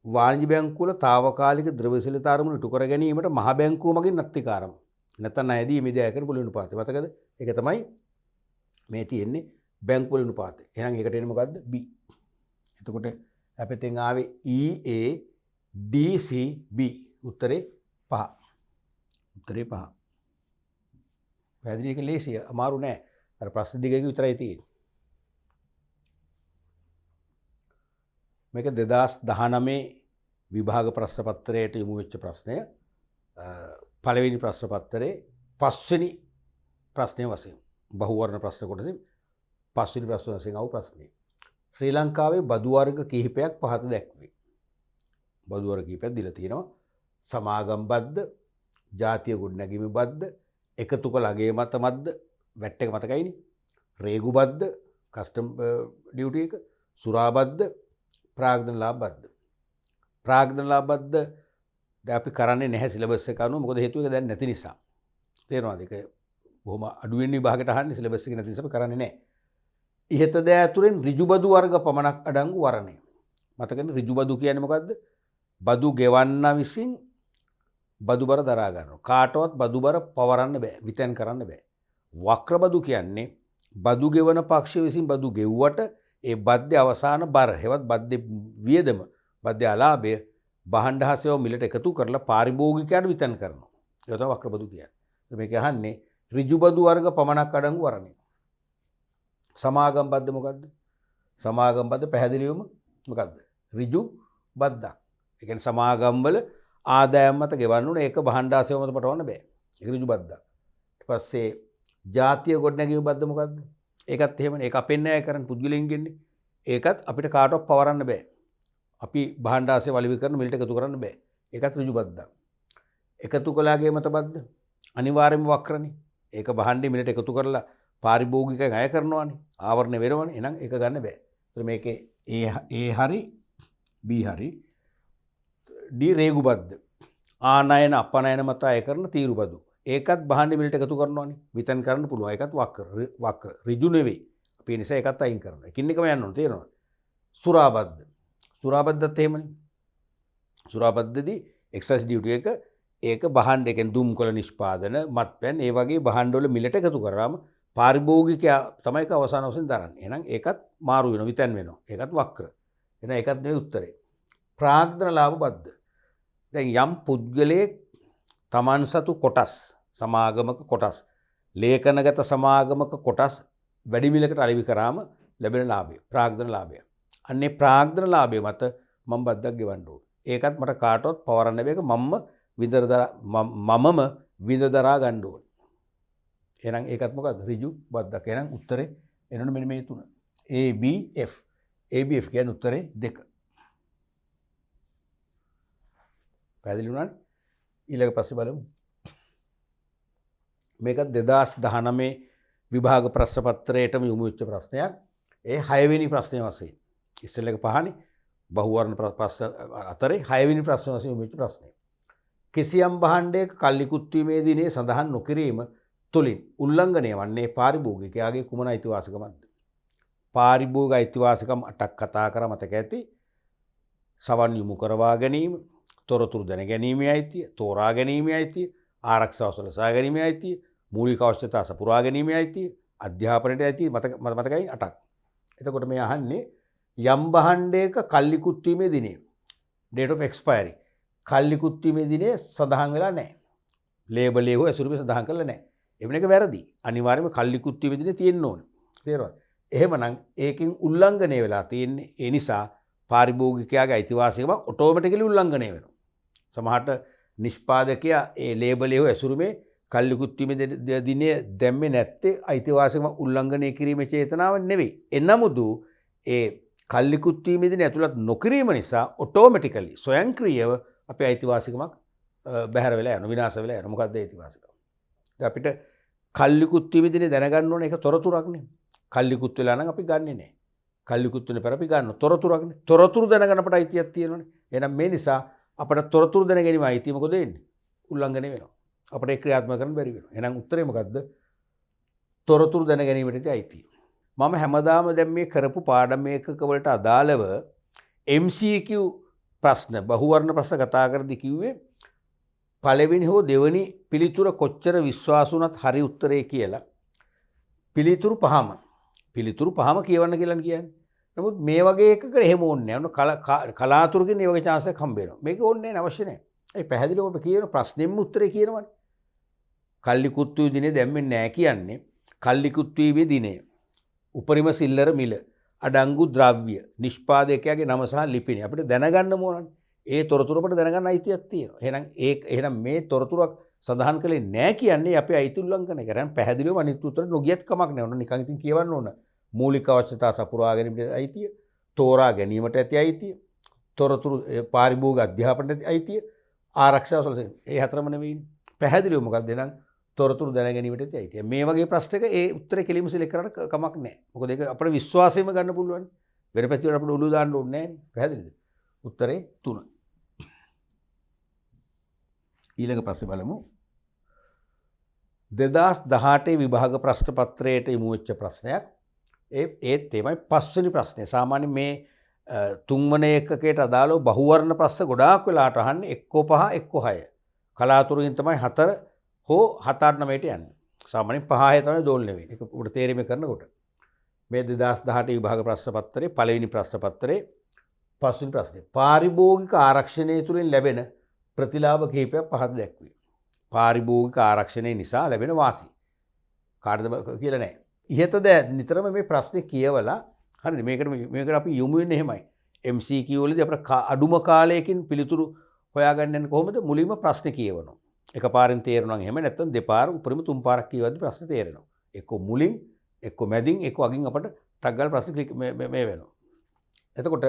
Speaker 1: වාණිජ්‍ය බැංකුවල తాවකාලික ද්‍රව්‍ය සීලතා අරමුණු ඉටු කර ගැනීමට මහ බැංකුව මගින් අත්තිකාරම. නැත්නම් ණයදී මෙදී අය කරන පොලි අනුපාතය. මතකද? ඒක තමයි මේ තියෙන්නේ බැංකු පොලි අනුපාතය. එහෙනම් ඒකට එන්නේ මොකද්ද? B. එතකොට අපිටෙන් ආවේ EADC B. උත්තරේ 5. උත්තරේ 5. පැහැදිලි එක ලේසිය අමාරු නෑ. අර ප්‍රශ්න දිගක විතරයි තියෙන්නේ. මේක 2019 විභාග ප්‍රශ්න පත්‍රයට යොමු වෙච්ච ප්‍රශ්නය. පළවෙනි ප්‍රශ්න පත්‍රයේ 5 වෙනි ප්‍රශ්නය වශයෙන් බහුවර්ණ ප්‍රශ්න කොටසින් 5 වෙනි ප්‍රශ්න වශයෙන් ආව ප්‍රශ්නේ. ශ්‍රී ලංකාවේ බදු වර්ග කිහිපයක් පහත දැක්වේ. බදු වර්ග කිහිපයක් දීලා තියෙනවා. සමාගම් බද්ද, ජාතිය ගොඩනැගීම බද්ද, එකතු කළ අගේ මත මද්ද, වැට් එක මතකයිනේ. රේගු බද්ද, කස්ටම් ඩියුටි එක, සුරා බද්ද, ප්‍රාග්ධන ලාභ බද්ද. ප්‍රාග්ධන ලාභ බද්ද දැන් අපි කරන්නේ නැහැ සිලබස් එක අනුව. මොකද හේතුව ඒක දැන් නැති නිසා. තේරෙනවද? ඒක බොහොම අඩුවෙන් විභාගයට අහන්නේ සිලබස් එක නැති නිසා අපි කරන්නේ නැහැ. ඉහත දෑ අතුරෙන් ඍජු බදු වර්ග පමණක් අඩංගු වරණය. මතකනේ ඍජු බදු කියන්නේ මොකද්ද? බදු ගෙවන්න විසින් බදු බර දරා ගන්නවා. කාටවත් බදු බර පවරන්න බෑ, විතැන් කරන්න බෑ. වක්‍ර බදු කියන්නේ බදු ගෙවන පක්ෂය විසින් බදු ගෙව්වට ඒ බද්දේ අවසාන බර, හෙවත් බද්දේ වියදම, බද්දේ අලාභය භාණ්ඩ හා සේවා මිලට එකතු කරලා පාරිභෝගිකයාට විතැන් කරනවා. ඒක තමයි වක්‍ර බදු කියන්නේ. මේක අහන්නේ ඍජු බදු වර්ග පමණක් අඩංගු වරණය. සමාගම් බද්ද මොකද්ද? සමාගම් බද්ද පැහැදිලිවම මොකද්ද? ඍජු බද්දක්. ඒ කියන්නේ සමාගම් වල ආදායම් මත ගෙවන්න ඕනේ. ඒක භාණ්ඩ හා සේවා මත පටවන්න බෑ. ඒක ඍජු බද්දක්. ඊට පස්සේ ජාතිය ගොඩනැගීම බද්ද මොකද්ද? ඒකත් එහෙමනේ. ඒක අපෙන් නෑ කරන්නේ, පුද්ගලයන් ගෙන්නේ. ඒකත් අපිට කාටවත් පවරන්න බෑ. අපි භාණ්ඩ හා සේවා වලවි කරන මිලට එකතු කරන්න බෑ. ඒකත් ඍජු බද්දක්. එකතු කළාගේ මත බද්ද අනිවාර්යයෙන්ම වක්‍රනේ. ඒක භාණ්ඩේ මිලට එකතු කරලා පාරිභෝගිකයන් අය කරනවානේ. ආවරණය වෙනවනේ. එහෙනම් ඒක ගන්න බෑ. ඒතර මේකේ A හරි B හරි. D රේගු බද්ද. ආනයන අපනයන මත අය කරන තීරු බදු. ඒකත් භාණ්ඩ මිලට එකතු කරනවානේ. විතන් කරන්න පුළුවන්. ඒකත් වක්‍ර. ඍජු නෙවෙයි. අපි ඒ නිසා ඒකත් අයින් කරනවා. එකින් එකම යන්න ඕනේ. තේරෙනවද? සුරා බද්ද. සුරා බද්දත් එහෙමනේ. සුරා බද්දදී එක්සයිස් ඩියුටි එක ඒක භාණ්ඩ එකෙන් දුම් කොළ නිෂ්පාදන, මත්පැන්, ඒ වගේ භාණ්ඩ වල මිලට එකතු කරාම පාරිභෝගිකයා තමයි ඒක අවසාන වශයෙන් දරන්නේ. එහෙනම් ඒකත් මාරු වෙනවා, විතන් වෙනවා. ඒකත් වක්‍ර. එහෙනම් ඒකත් නෙවෙයි උත්තරේ. ප්‍රාග්ධන ලාභ බද්ද. දැන් යම් පුද්ගලයෙක් තමන් සතු කොටස්, සමාගමක කොටස්, ලේඛනගත සමාගමක කොටස් වැඩි මිලකට අලෙවි කරාම ලැබෙන ලාභය ප්‍රාග්ධන ලාභය. අන්නේ ප්‍රාග්ධන ලාභය මත මම බද්දක් ගෙවන්න ඕනේ. ඒකත් මට කාටවත් පවරන්න බෑ. මමම විඳදරා ගන්න ඕනේ. එහෙනම් ඒකත් මොකද්ද? ඍජු බද්දක්. එහෙනම් උත්තරේ එනවනේ මෙන්න මේ තුන. ABF. ABF කියන්නේ උත්තරේ 2. පැහැදිලි වුණානේ? ඊළඟ ප්‍රශ්න බලමු. මේක 2019 විභාග ප්‍රශ්න පත්‍රයටම යොමු වෙච්ච ප්‍රශ්නයක්. ඒ 6 වෙනි ප්‍රශ්නය වශයෙන්. ඉස්සෙල්ලා එක පහනේ බහුවර්ණ ප්‍රශ්න අතරේ 6 වෙනි ප්‍රශ්න වශයෙන් යොමු වෙච්ච ප්‍රශ්නය. කිසියම් භාණ්ඩයක කල්ලිකුත් වීමේ දිනේ සඳහන් නොකිරීම තුලින් උල්ලංඝනය වන්නේ පාරිභෝගිකයාගේ කුමන අයිතිවාසිකමක්ද? පාරිභෝගික අයිතිවාසිකම් 8ක් කතා කර මතක ඇති. සවන් යොමු කරවා ගැනීම, තොරතුරු දැන ගැනීමේ අයිතිය, තෝරා ගැනීමේ අයිතිය, ආරක්ෂාව සලසා ගැනීමේ අයිතිය, මූලික අවශ්‍යතා සපුරා ගැනීමේ අයිතිය, අධ්‍යාපනයට අයිතිය මතකයි 8ක්. එතකොට මේ අහන්නේ යම් භාණ්ඩයක කල්ලිකුත් වීමේ දිනේ date of expiry කල්ලිකුත් වීමේ දිනේ සඳහන් වෙලා නැහැ. ලේබල් එක හෝ ඇසුරුමේ සඳහන් කරලා නැහැ. එවන එක වැරදි. අනිවාර්යයෙන්ම කල්ලිකුත් වීමේ දිනේ තියෙන්න ඕනේ. තේරුණාද? එහෙමනම් ඒකෙන් උල්ලංඝනය වෙලා තියෙන්නේ. ඒ නිසා පාරිභෝගිකයාගේ අයිතිවාසිකම ඔටෝමැටිකලි උල්ලංඝනය වෙනවා. සමහරට නිෂ්පාදකයා ඒ ලේබල් එක හෝ ඇසුරුමේ කල්ලිකුත් වීමේ දිනේ දැම්මේ නැත්තේ අයිතිවාසිකම උල්ලංඝනය කිරීමේ චේතනාව නෙවෙයි. එනමුදු ඒ කල්ලිකුත් වීමේ දිනේ ඇතුළත් නොකිරීම නිසා ඔටෝමැටිකලි ස්වයංක්‍රීයව අපේ අයිතිවාසිකමක් බැහැර වෙලා යනවා, විනාශ වෙලා යනවා. මොකක්ද අයිතිවාසිකම? දැන් අපිට කල්ලිකුත් වීමේ දිනේ දැනගන්න ඕනේ ඒක තොරතුරක්නේ. කල්ලිකුත් වෙලා නම් අපි ගන්නෙ නෑ. කල්ලිකුත් වෙන පෙර අපි ගන්න තොරතුරක්නේ. තොරතුරු දැනගන්න අපට අයිතියක් තියෙනවනේ. එහෙනම් මේ නිසා අපට තොරතුරු දැන ගැනීම අයිතිය මොකද වෙන්නේ? උල්ලංඝනය වෙනවා. අපට ඒක ක්‍රියාත්මක කරන්න බැරි වෙනවා. එහෙනම් උත්තරේ මොකද්ද? තොරතුරු දැන ගැනීමට අයිතිය. මම හැමදාම දැන් මේ කරපු පාඩම් ඒකක වලට අදාළව MCQ ප්‍රශ්න බහුවර්ණ ප්‍රශ්න කතා කරද්දී කිව්වේ පළවෙනි හෝ දෙවෙනි පිළිතුර කොච්චර විශ්වාස වුණත් හරි උත්තරේ කියලා. පිළිතුරු පහම කියවන්න කියලා කියන්නේ. නමුත් මේ වගේ එකකට එහෙම ඕනේ නැහැ. කලාතුරකින් මේ වගේ chance එකක් හම්බ වෙනවා. මේක ඕනේ නැහැ, අවශ්‍ය නැහැ. ඒ පැහැදිලිවම ඔබ කියන ප්‍රශ්නෙම්ම උත්තරේ කියනවනේ. කල්ලිකුත් වී දිනේ දැම්මේ නැහැ කියන්නේ කල්ලිකුත් වීමේ දිනේ උපරිම සිල්ලර මිල අඩංගු ද්‍රව්‍ය නිෂ්පාදකයාගේ නම සහ ලිපිනය අපිට දැනගන්න ඕනනේ. ඒ තොරතුරු අපිට දැනගන්න අයිතියක් තියෙනවා. එහෙනම් මේ තොරතුරක් සඳහන් කළේ නැහැ කියන්නේ අපේ අයිති උල්ලංඝනය කරන පැහැදිලිවම අනිත් උත්තර නොගියත් කමක් නැහැ. ඕන නිකන් ඉතින් කියවන්න ඕන. මූලික අවශ්‍යතා සපුරා ගැනීමට අයිතිය, තෝරා ගැනීමට ඇති අයිතිය, තොරතුරු පාරිභෝගික අධ්‍යාපනයට ඇති අයිතිය, ආරක්ෂාව සලසන. ඒ හතරම නෙවෙයිනේ. පැහැදිලිව මොකක්ද එහෙනම් තොරතුරු දැන ගැනීමට ඇති අයිතිය. මේ වගේ ප්‍රශ්නක ඒ උත්තරේ කෙලින්ම සිලෙක්ට් කරන්න කමක් නැහැ. මොකද ඒක අපේ විශ්වාසයෙන්ම ගන්න පුළුවන්. වෙන පැතිවල අපිට ඔළුව දාන්න ඕනේ නැහැ නේ. පැහැදිලිද? උත්තරේ 3. ඊළඟ ප්‍රශ්නේ බලමු. 2018 විභාග ප්‍රශ්න පත්‍රයට යොමු වෙච්ච ප්‍රශ්නයක්. ඒත් තමයි 5 වෙනි ප්‍රශ්නේ. සාමාන්‍යයෙන් මේ 3 වන ඒකකයට අදාළව බහුවර්ණ ප්‍රශ්න ගොඩාක් වෙලාට අහන්නේ එක්කෝ 5 එක්කෝ 6. කලාතුරකින් තමයි 4 හෝ 7 8 9ට යන්නේ. සාමාන්‍යයෙන් 5 6 තමයි දෝලණය වෙන්නේ. ඒක උඩ තේරීම කරනකොට. මේ 2018 විභාග ප්‍රශ්න පත්‍රයේ පළවෙනි ප්‍රශ්න පත්‍රයේ 5 වෙනි ප්‍රශ්නේ. පාරිභෝගික ආරක්ෂණය තුලින් ලැබෙන ප්‍රතිලාභ කිහිපයක් පහත දැක්වේ. පාරිභෝගික ආරක්ෂණය නිසා ලැබෙන වාසි. කාටද කියලා නැහැ. ඉහත නිතරම මේ ප්‍රශ්නේ කියවලා හරිද මේකට අපි යොමු වෙන්නේ එහෙමයි. MCQ වලදී අපිට අඩුම කාලයකින් පිළිතුරු හොයාගන්න යන්නේ කොහොමද? මුලින්ම ප්‍රශ්නේ කියවනවා. එකපාරෙන් තේරෙනවා එහෙම නැත්නම් දෙපාර උපරිම තුන් පාරක් කියවද්දි ප්‍රශ්නේ තේරෙනවා. එක්ක මුලින්, එක්ක මැදින්, එක්ක අගින් අපිට ටක් ගාලා ප්‍රශ්න මේ වෙනවා. එතකොට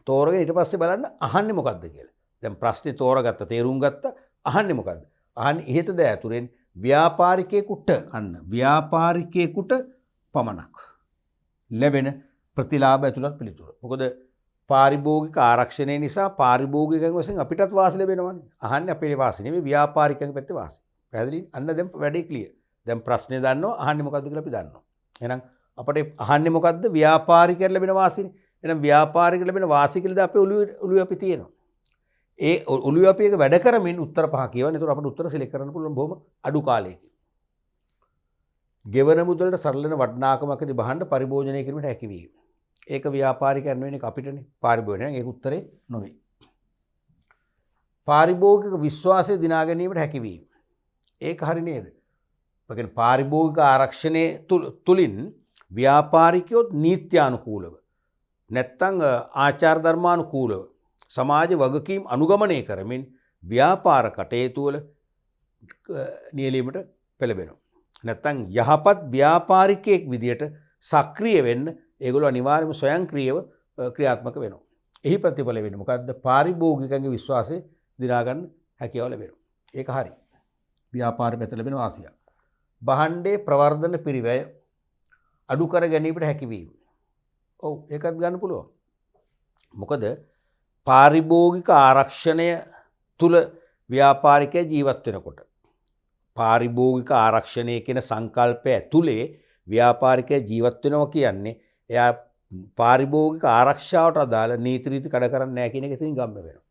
Speaker 1: තෝරගෙන ඊට පස්සේ බලන්න අහන්නේ මොකද්ද කියලා. දැන් ප්‍රශ්නේ තෝරගත්ත, තේරුම් ගත්ත, අහන්නේ මොකද්ද? අහන්නේ ඉහත දෑතුරෙන් ව්‍යාපාරිකයෙකුට පමණක් ලැබෙන ප්‍රතිලාභ ඇතුළත් පිළිතුර. මොකද පාරිභෝගික ආරක්ෂණය නිසා පාරිභෝගිකයන් වශයෙන් අපිටත් වාසි ලැබෙනවනේ. අහන්නේ අපේ වාසි නෙමෙයි ව්‍යාපාරිකයන් පැත්තේ වාසි. පැහැදිලි? අන්න දැන් වැඩේ ක්ලියර්. දැන් ප්‍රශ්නේ දන්නවා අහන්නේ මොකද්ද කියලා අපි දන්නවා. එහෙනම් අපිට අහන්නේ මොකද්ද? ව්‍යාපාරිකයන් ලැබෙන වාසිනේ. එහෙනම් ව්‍යාපාරිකයන් ලැබෙන වාසි කියලා අපේ ඔළුවේ අපි තියෙනවා. ඒ ඔළුවේ අපි එක වැඩ කරමින් උත්තර පහ කියවන. ඒතර අපිට උත්තර සිලෙක්ට් කරන්න පුළුවන් බොහොම අඩු කාලයකින්. ගෙවන මුදලට සරලන වටිනාකමකදී බහන්න පරිභෝජනය කිරීමට හැකි වීම. ඒක ව්‍යාපාරිකයන් වෙන එක අපිටනේ. පාරිභෝජනය ඒක උත්තරේ නොවේ. පාරිභෝගික විශ්වාසය දිනා ගැනීමට හැකි වීම. ඒක හරි නේද? ඒ කියන්නේ පාරිභෝගික ආරක්ෂණය තුලින් ව්‍යාපාරිකයොත් නීත්‍යානුකූලව නැත්තම් ආචාර ධර්මානුකූලව සමාජ වගකීම් අනුගමනය කරමින් ව්‍යාපාර කටයුතු වල නියැලීමට පෙළඹෙනවා. නැත්තම් යහපත් ව්‍යාපාරිකයෙක් විදියට සක්‍රිය වෙන්න ඒගොල්ලෝ අනිවාර්යයෙන්ම ස්වයංක්‍රීයව ක්‍රියාත්මක වෙනවා. එහි ප්‍රතිඵල වෙන්නේ මොකද්ද? පාරිභෝගිකයන්ගේ විශ්වාසය දිනා ගන්න හැකියාව ලැබෙනවා. ඒක හරි. ව්‍යාපාර පැත්ත ලැබෙන වාසිය. භාණ්ඩේ ප්‍රවර්ධන පිරිවැය අඩු කර ගැනීමට හැකි වීම. ඔව් ඒකත් ගන්න පුළුවන්. මොකද පාරිභෝගික ආරක්ෂණය තුල ව්‍යාපාරිකයා ජීවත් වෙනකොට පාරිභෝගික ආරක්ෂණය කියන සංකල්පය ඇතුලේ ව්‍යාපාරිකයා ජීවත් වෙනවා කියන්නේ එයා පාරිභෝගික ආරක්ෂාවට අදාළ නීති රීති කඩ කරන්නේ නැහැ කියන එක ඉතින් ගම්ම වෙනවා.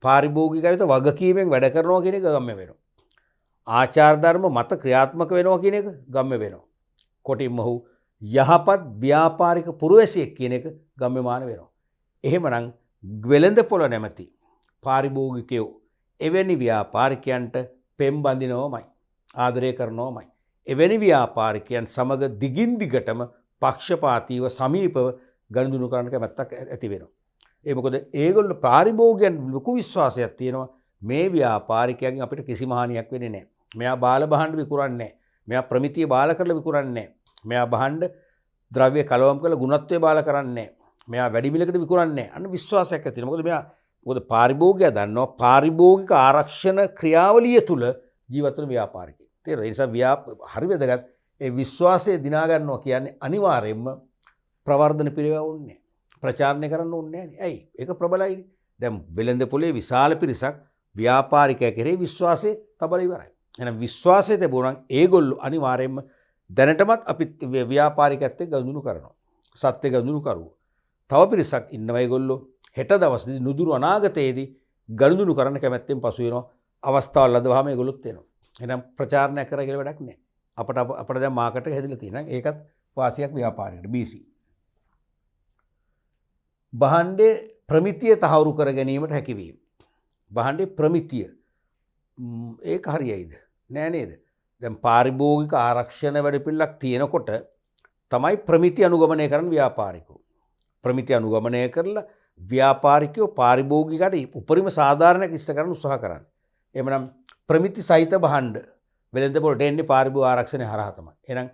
Speaker 1: පාරිභෝගිකයන්ට වගකීමෙන් වැඩ කරනවා කියන එක ගම්ම වෙනවා. ආචාර ධර්ම මත ක්‍රියාත්මක වෙනවා කියන එක ගම්ම වෙනවා. කොටින්ම ඔහු යහපත් ව්‍යාපාරික පුරවැසියෙක් කියන එක ගම්මමාන වෙනවා. එහෙමනම් වෙළඳ පොළ නැමැති පාරිභෝගිකයෝ එවැනි ව්‍යාපාරිකයන්ට පෙම් බඳිනවමයි ආදරය කරනවමයි. එවැනි ව්‍යාපාරිකයන් සමග දිගින් දිගටම පක්ෂපාතීව සමීපව ගනුදෙනු කරන්න කැමැත්තක් ඇති වෙනවා. ඒ මොකද ඒගොල්ලෝ පාරිභෝගිකයන් ලොකු විශ්වාසයක් තියෙනවා මේ ව්‍යාපාරිකයන්ගෙන් අපිට කිසිම හානියක් වෙන්නේ නැහැ. මෙයා බාල භාණ්ඩ විකුණන්නේ නැහැ. මෙයා ප්‍රමිතිය බාල කරලා විකුණන්නේ නැහැ. මෙයා භාණ්ඩ ද්‍රව්‍ය කලවම් කරලා ගුණත්වය බාල කරන්නේ නැහැ. මෙයා වැඩි මිලකට විකුණන්නේ නැහැ. අන්න විශ්වාසයක් ඇති වෙනවා. මොකද පාරිභෝගිකයා දන්නවා පාරිභෝගික ආරක්ෂණ ක්‍රියාවලිය තුල ජීවත් වෙන ව්‍යාපාරිකයෙක්. තේරෙනවද? ඒ නිසා හරි වැදගත් ඒ විශ්වාසය දිනා ගන්නවා කියන්නේ අනිවාර්යයෙන්ම ප්‍රවර්ධන පිළිවෙල ඕනේ. ප්‍රචාරණය කරන්න ඕනේ නැහැ. ඇයි? ඒක ප්‍රබලයිනේ. දැන් වෙළඳ පොලේ විශාල පිරිසක් ව්‍යාපාරිකයා කෙරෙහි විශ්වාසය තබලා ඉවරයි. එහෙනම් විශ්වාසය තිබුණා නම් ඒගොල්ලෝ අනිවාර්යයෙන්ම දැනටමත් අපි ව්‍යාපාරිකයත් එක්ක ගනුදෙනු කරනවා. සත්‍ය ගනුදෙනු කරුවෝ. තව පිරිසක් ඉන්නවා ඒගොල්ලෝ හෙට දවසේදී නුදුරු අනාගතයේදී ගනුදෙනු කරන්න කැමැත්තෙන් පසු වෙනවා. අවස්ථාවල් ලදවහම ඒගොල්ලොත් එනවා. එහෙනම් ප්‍රචාරණය කරා කියලා වැඩක් නැහැ. අපට දැන් මාකට් එක හැදිලා තියෙනවා. ඒකත් වාසියක් ව්‍යාපාරිකට BC. භාණ්ඩේ ප්‍රමිතිය තහවුරු කර ගැනීමට හැකියවීම. භාණ්ඩේ ප්‍රමිතිය ඒක හරියයිද? නෑ නේද? දැන් පාරිභෝගික ආරක්ෂණ වැඩපිළිවෙලක් තියෙනකොට තමයි ප්‍රමිති අනුගමනය කරන ව්‍යාපාරිකෝ. ප්‍රමිති අනුගමනය කරලා ව්‍යාපාරිකයෝ පාරිභෝගිකයට උපරිම සාධාරණයක් ඉෂ්ට කරන්න උත්සාහ කරන්නේ. එහෙමනම් ප්‍රමිති සහිත භාණ්ඩ වෙළඳ පොළට එන්නේ පාරිභෝගික ආරක්ෂණය හරහා තමයි. එහෙනම්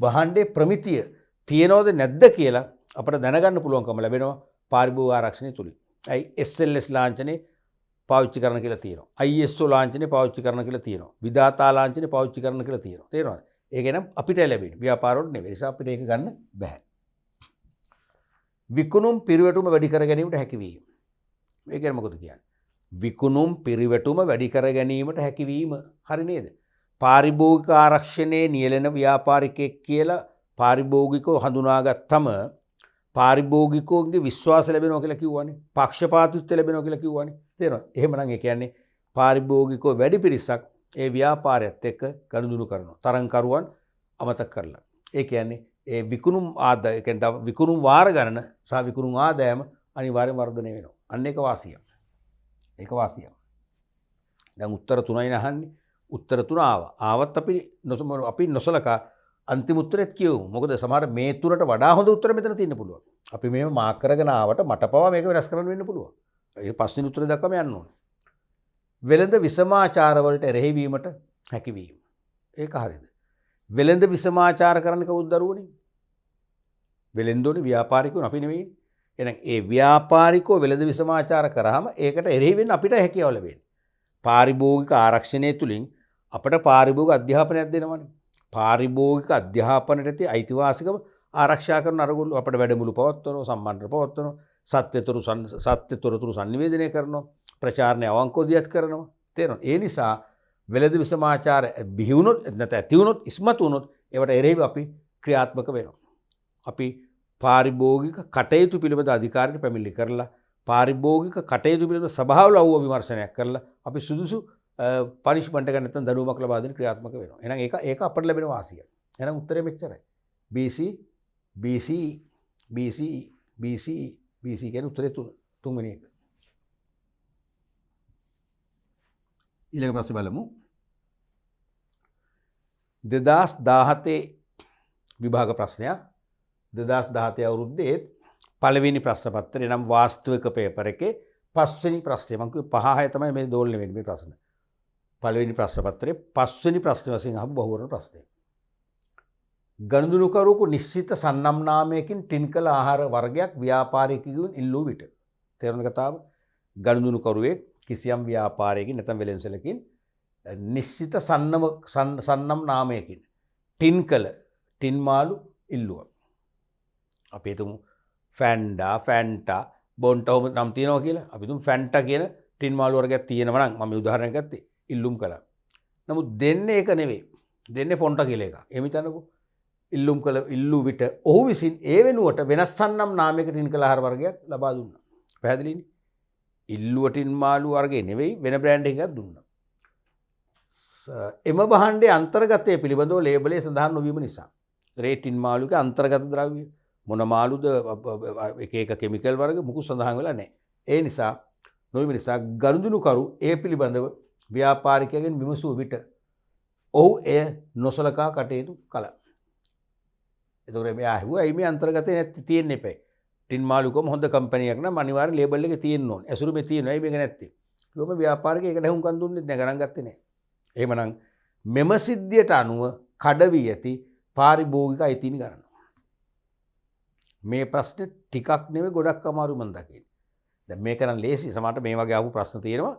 Speaker 1: භාණ්ඩේ ප්‍රමිතිය තියනවද නැද්ද කියලා අපිට දැනගන්න පුළුවන්කම ලැබෙනවා පාරිභෝගික ආරක්ෂණය තුලින්. SLS ලාංඡනේ පාවිච්චි කරන කියලා තියෙනවා. ISO ලාංඡනේ පාවිච්චි කරන කියලා තියෙනවා. විධාතා ලාංඡනේ පාවිච්චි කරන කියලා තියෙනවා. තේරෙනවද? ඒක නම් අපිට ලැබෙන්නේ. ව්‍යාපාරවලට නෙවෙයි. ඒ නිසා අපිට ඒක ගන්න බෑ. විකුණුම් පිරිවැටුම වැඩි කර ගැනීමට හැකියවීම. මේ කියන්නේ මොකද කියන්නේ? විකුණුම් පිරිවැටුම වැඩි කර ගැනීමට හැකියවීම. හරි නේද? පාරිභෝගික ආරක්ෂණයේ නියැලෙන ව්‍යාපාරිකයෙක් කියලා පාරිභෝගිකව හඳුනාගත්තම පාරිභෝගිකෝගේ විශ්වාස ලැබෙනවා කියලා කිව්වනේ. පක්ෂපාතීත්වය ලැබෙනවා කියලා කිව්වනේ. තේරෙනවද? එහෙමනම් ඒ කියන්නේ පාරිභෝගිකව වැඩි පිරිසක් ඒ ව්‍යාපාරයත් එක්ක ගනුදෙනු කරනවා. තරංකරුවන් අමතක කරලා. ඒ කියන්නේ ඒ විකුණුම් ආදාය කියන්නේ විකුණුම් වාර ගණන සහ විකුණුම් ආදායම අනිවාර්යෙන් වර්ධනය වෙනවා. අන්න ඒක වාසියක්. ඒක වාසියක්. දැන් උත්තර 3යි අහන්නේ. උත්තර 3 ආවා. ආවත් අපි නොසලකා අන්තිම උත්තරෙත් කියමු. මොකද සමහර මේ තුනට වඩා හොඳ උත්තර මෙතන තියෙන්න පුළුවන්. අපි මේව මාක් කරගෙන ආවට මට පවා මේක වෙනස් කරන්න වෙන්න පුළුවන්. ඒ පස්වෙනි උත්තරේ දක්වාම යන්න ඕනේ. වෙළඳ විසමාචාර වලට එරෙහි වීමට හැකියවීම. ඒක හරියද? වෙළඳ විසමාචාර කරන්න කවුද දරුවනේ? වෙළෙන්දෝනේ ව්‍යාපාරිකයෝ අපි නෙවෙයි. එහෙනම් ඒ ව්‍යාපාරිකෝ වෙළඳ විසමාචාර කරාම ඒකට එරෙහි වෙන්න අපිට හැකියාව ලැබෙන්නේ. පාරිභෝගික ආරක්ෂණය තුලින් අපට පාරිභෝගික අධ්‍යාපනයක් දෙනවනේ. පාරිභෝගික අධ්‍යාපනයට ඇති අයිතිවාසිකම ආරක්ෂා කරන අරගොල්ලෝ අපට වැඩමුළු පවත්වනවා, සම්මන්ත්‍රණ පවත්වනවා, සත්‍යතොරතුරු sannivedanaya කරනවා, ප්‍රචාරණය අවංකෝදියත් කරනවා. තේරෙනවද? ඒ නිසා වෙළඳ විසමාචාර බිහි වුණොත් නැත්නම් ඇති වුණොත් ඉස්මතු වුණොත් ඒවට එරෙහිව අපි ක්‍රියාත්මක වෙනවා. අපි පාරිභෝගික කටයුතු පිළිබඳ අධිකාරියට පැමිණිලි කරලා පාරිභෝගික කටයුතු පිළිබඳ සභාවල අවුව විමර්ශනයක් කරලා අපි සුදුසු පනිෂ්මන්ට් එකක් නැත්නම් දඬුවමක් ලබා දෙන්න ක්‍රියාත්මක වෙනවා. එහෙනම් ඒක අපට ලැබෙන වාසිය. එහෙනම් උත්තරේ මෙච්චරයි. BC කියන්නේ උත්තරේ තුන්වෙනි එක. ඊළඟ ප්‍රශ්නේ බලමු. 2017 විභාග ප්‍රශ්නයක්. 2017 අවුරුද්දේ පළවෙනි ප්‍රශ්න පත්‍රය නම් වාස්තවික පේපර් එකේ පස්වෙනි ප්‍රශ්නේ. මම කිව්වේ 5 6 තමයි මේ දෝලණය වෙන්නේ මේ ප්‍රශ්න. පළවෙනි ප්‍රශ්න පත්‍රයේ පස්වෙනි ප්‍රශ්නේ වශයෙන් අහපු බහුවර්ණ ප්‍රශ්නය. ගනුදෙනුකරුවෙකු නිශ්චිත සන්නම් නාමයකින් ටින් කළ ආහාර වර්ගයක් ව්‍යාපාරිකයෙකුගෙන් ඉල්ලූ විට. තේරුණ කතාව? ගනුදෙනුකරුවෙක් කිසියම් ව්‍යාපාරයකින් නැත්නම් වෙළෙන්සලකින් නිශ්චිත සන්නම් නාමයකින් ටින් කළ ටින් මාළු ඉල්ලුවා. අපි හිතමු ෆැන්ඩා, ෆැන්ටා, බොන්ටා නම් තියනවා කියලා. අපි හිතමු ෆැන්ටා කියන ටින් මාළු වර්ගයක් තියෙනවා නම් මම උදාහරණයක් ගත්තේ ඉල්ලුම් කළා. නමුත් දෙන්නේ ඒක නෙවෙයි. දෙන්නේ ෆොන්ට කියලා එකක්. එහෙම හිතන්නකෝ. ඉල්ලුම් කළ ඉල්ලු විට ඔහු විසින් ඒ වෙනුවට වෙනස් සන්නම් නාමයක ටින් කළ ආහාර වර්ගයක් ලබා දුන්නා. පැහැදිලිනේ? ඉල්ලුව ටින් මාළු වර්ගේ නෙවෙයි වෙන බ්‍රෑන්ඩ් එකක් දුන්නා. එම භාණ්ඩයේ අන්තර්ගතය පිළිබඳව ලේබලේ සඳහන් නොවීම නිසා. ඒ ටින් මාළුවේ අන්තර්ගත ද්‍රව්‍ය මොන මාළුද එක එක කෙමිකල් වර්ග මුකුත් සඳහන් වෙලා නැහැ. ඒ නිසා නොවීම නිසා ගනුදෙනුකරු ඒ පිළිබඳව ව්‍යාපාරිකයන්ගෙන් විමසූ විට ඔහු එය නොසලකා කටයුතු කළා. එතකොට මෙයා ඇහුවා "ඇයි මේ අන්තර්ගතේ නැති තියෙන්න එපේ. ටින් මාළුකම හොඳ කම්පැනියක් නම් අනිවාර්ය ලේබල් එකේ තියෙන්න ඕනේ. ඇසුරු මේ තියෙනවා. ඇයි මේක නැත්තේ?" කිව්වම ව්‍යාපාරිකයෙක් ඒකට හුම්කන් දුන්නේ නැහැ, ගණන් ගත්තේ නැහැ. එහෙමනම් මෙම සිද්ධියට අනුව කඩවී ඇති පාරිභෝගික අයිතීන් ගන්නවා. මේ ප්‍රශ්නේ ටිකක් නෙවෙයි ගොඩක් අමාරු මන් දකින්නේ. දැන් මේක නම් ලේසි. සමහරට මේ වගේ ආපු ප්‍රශ්න තියෙනවා.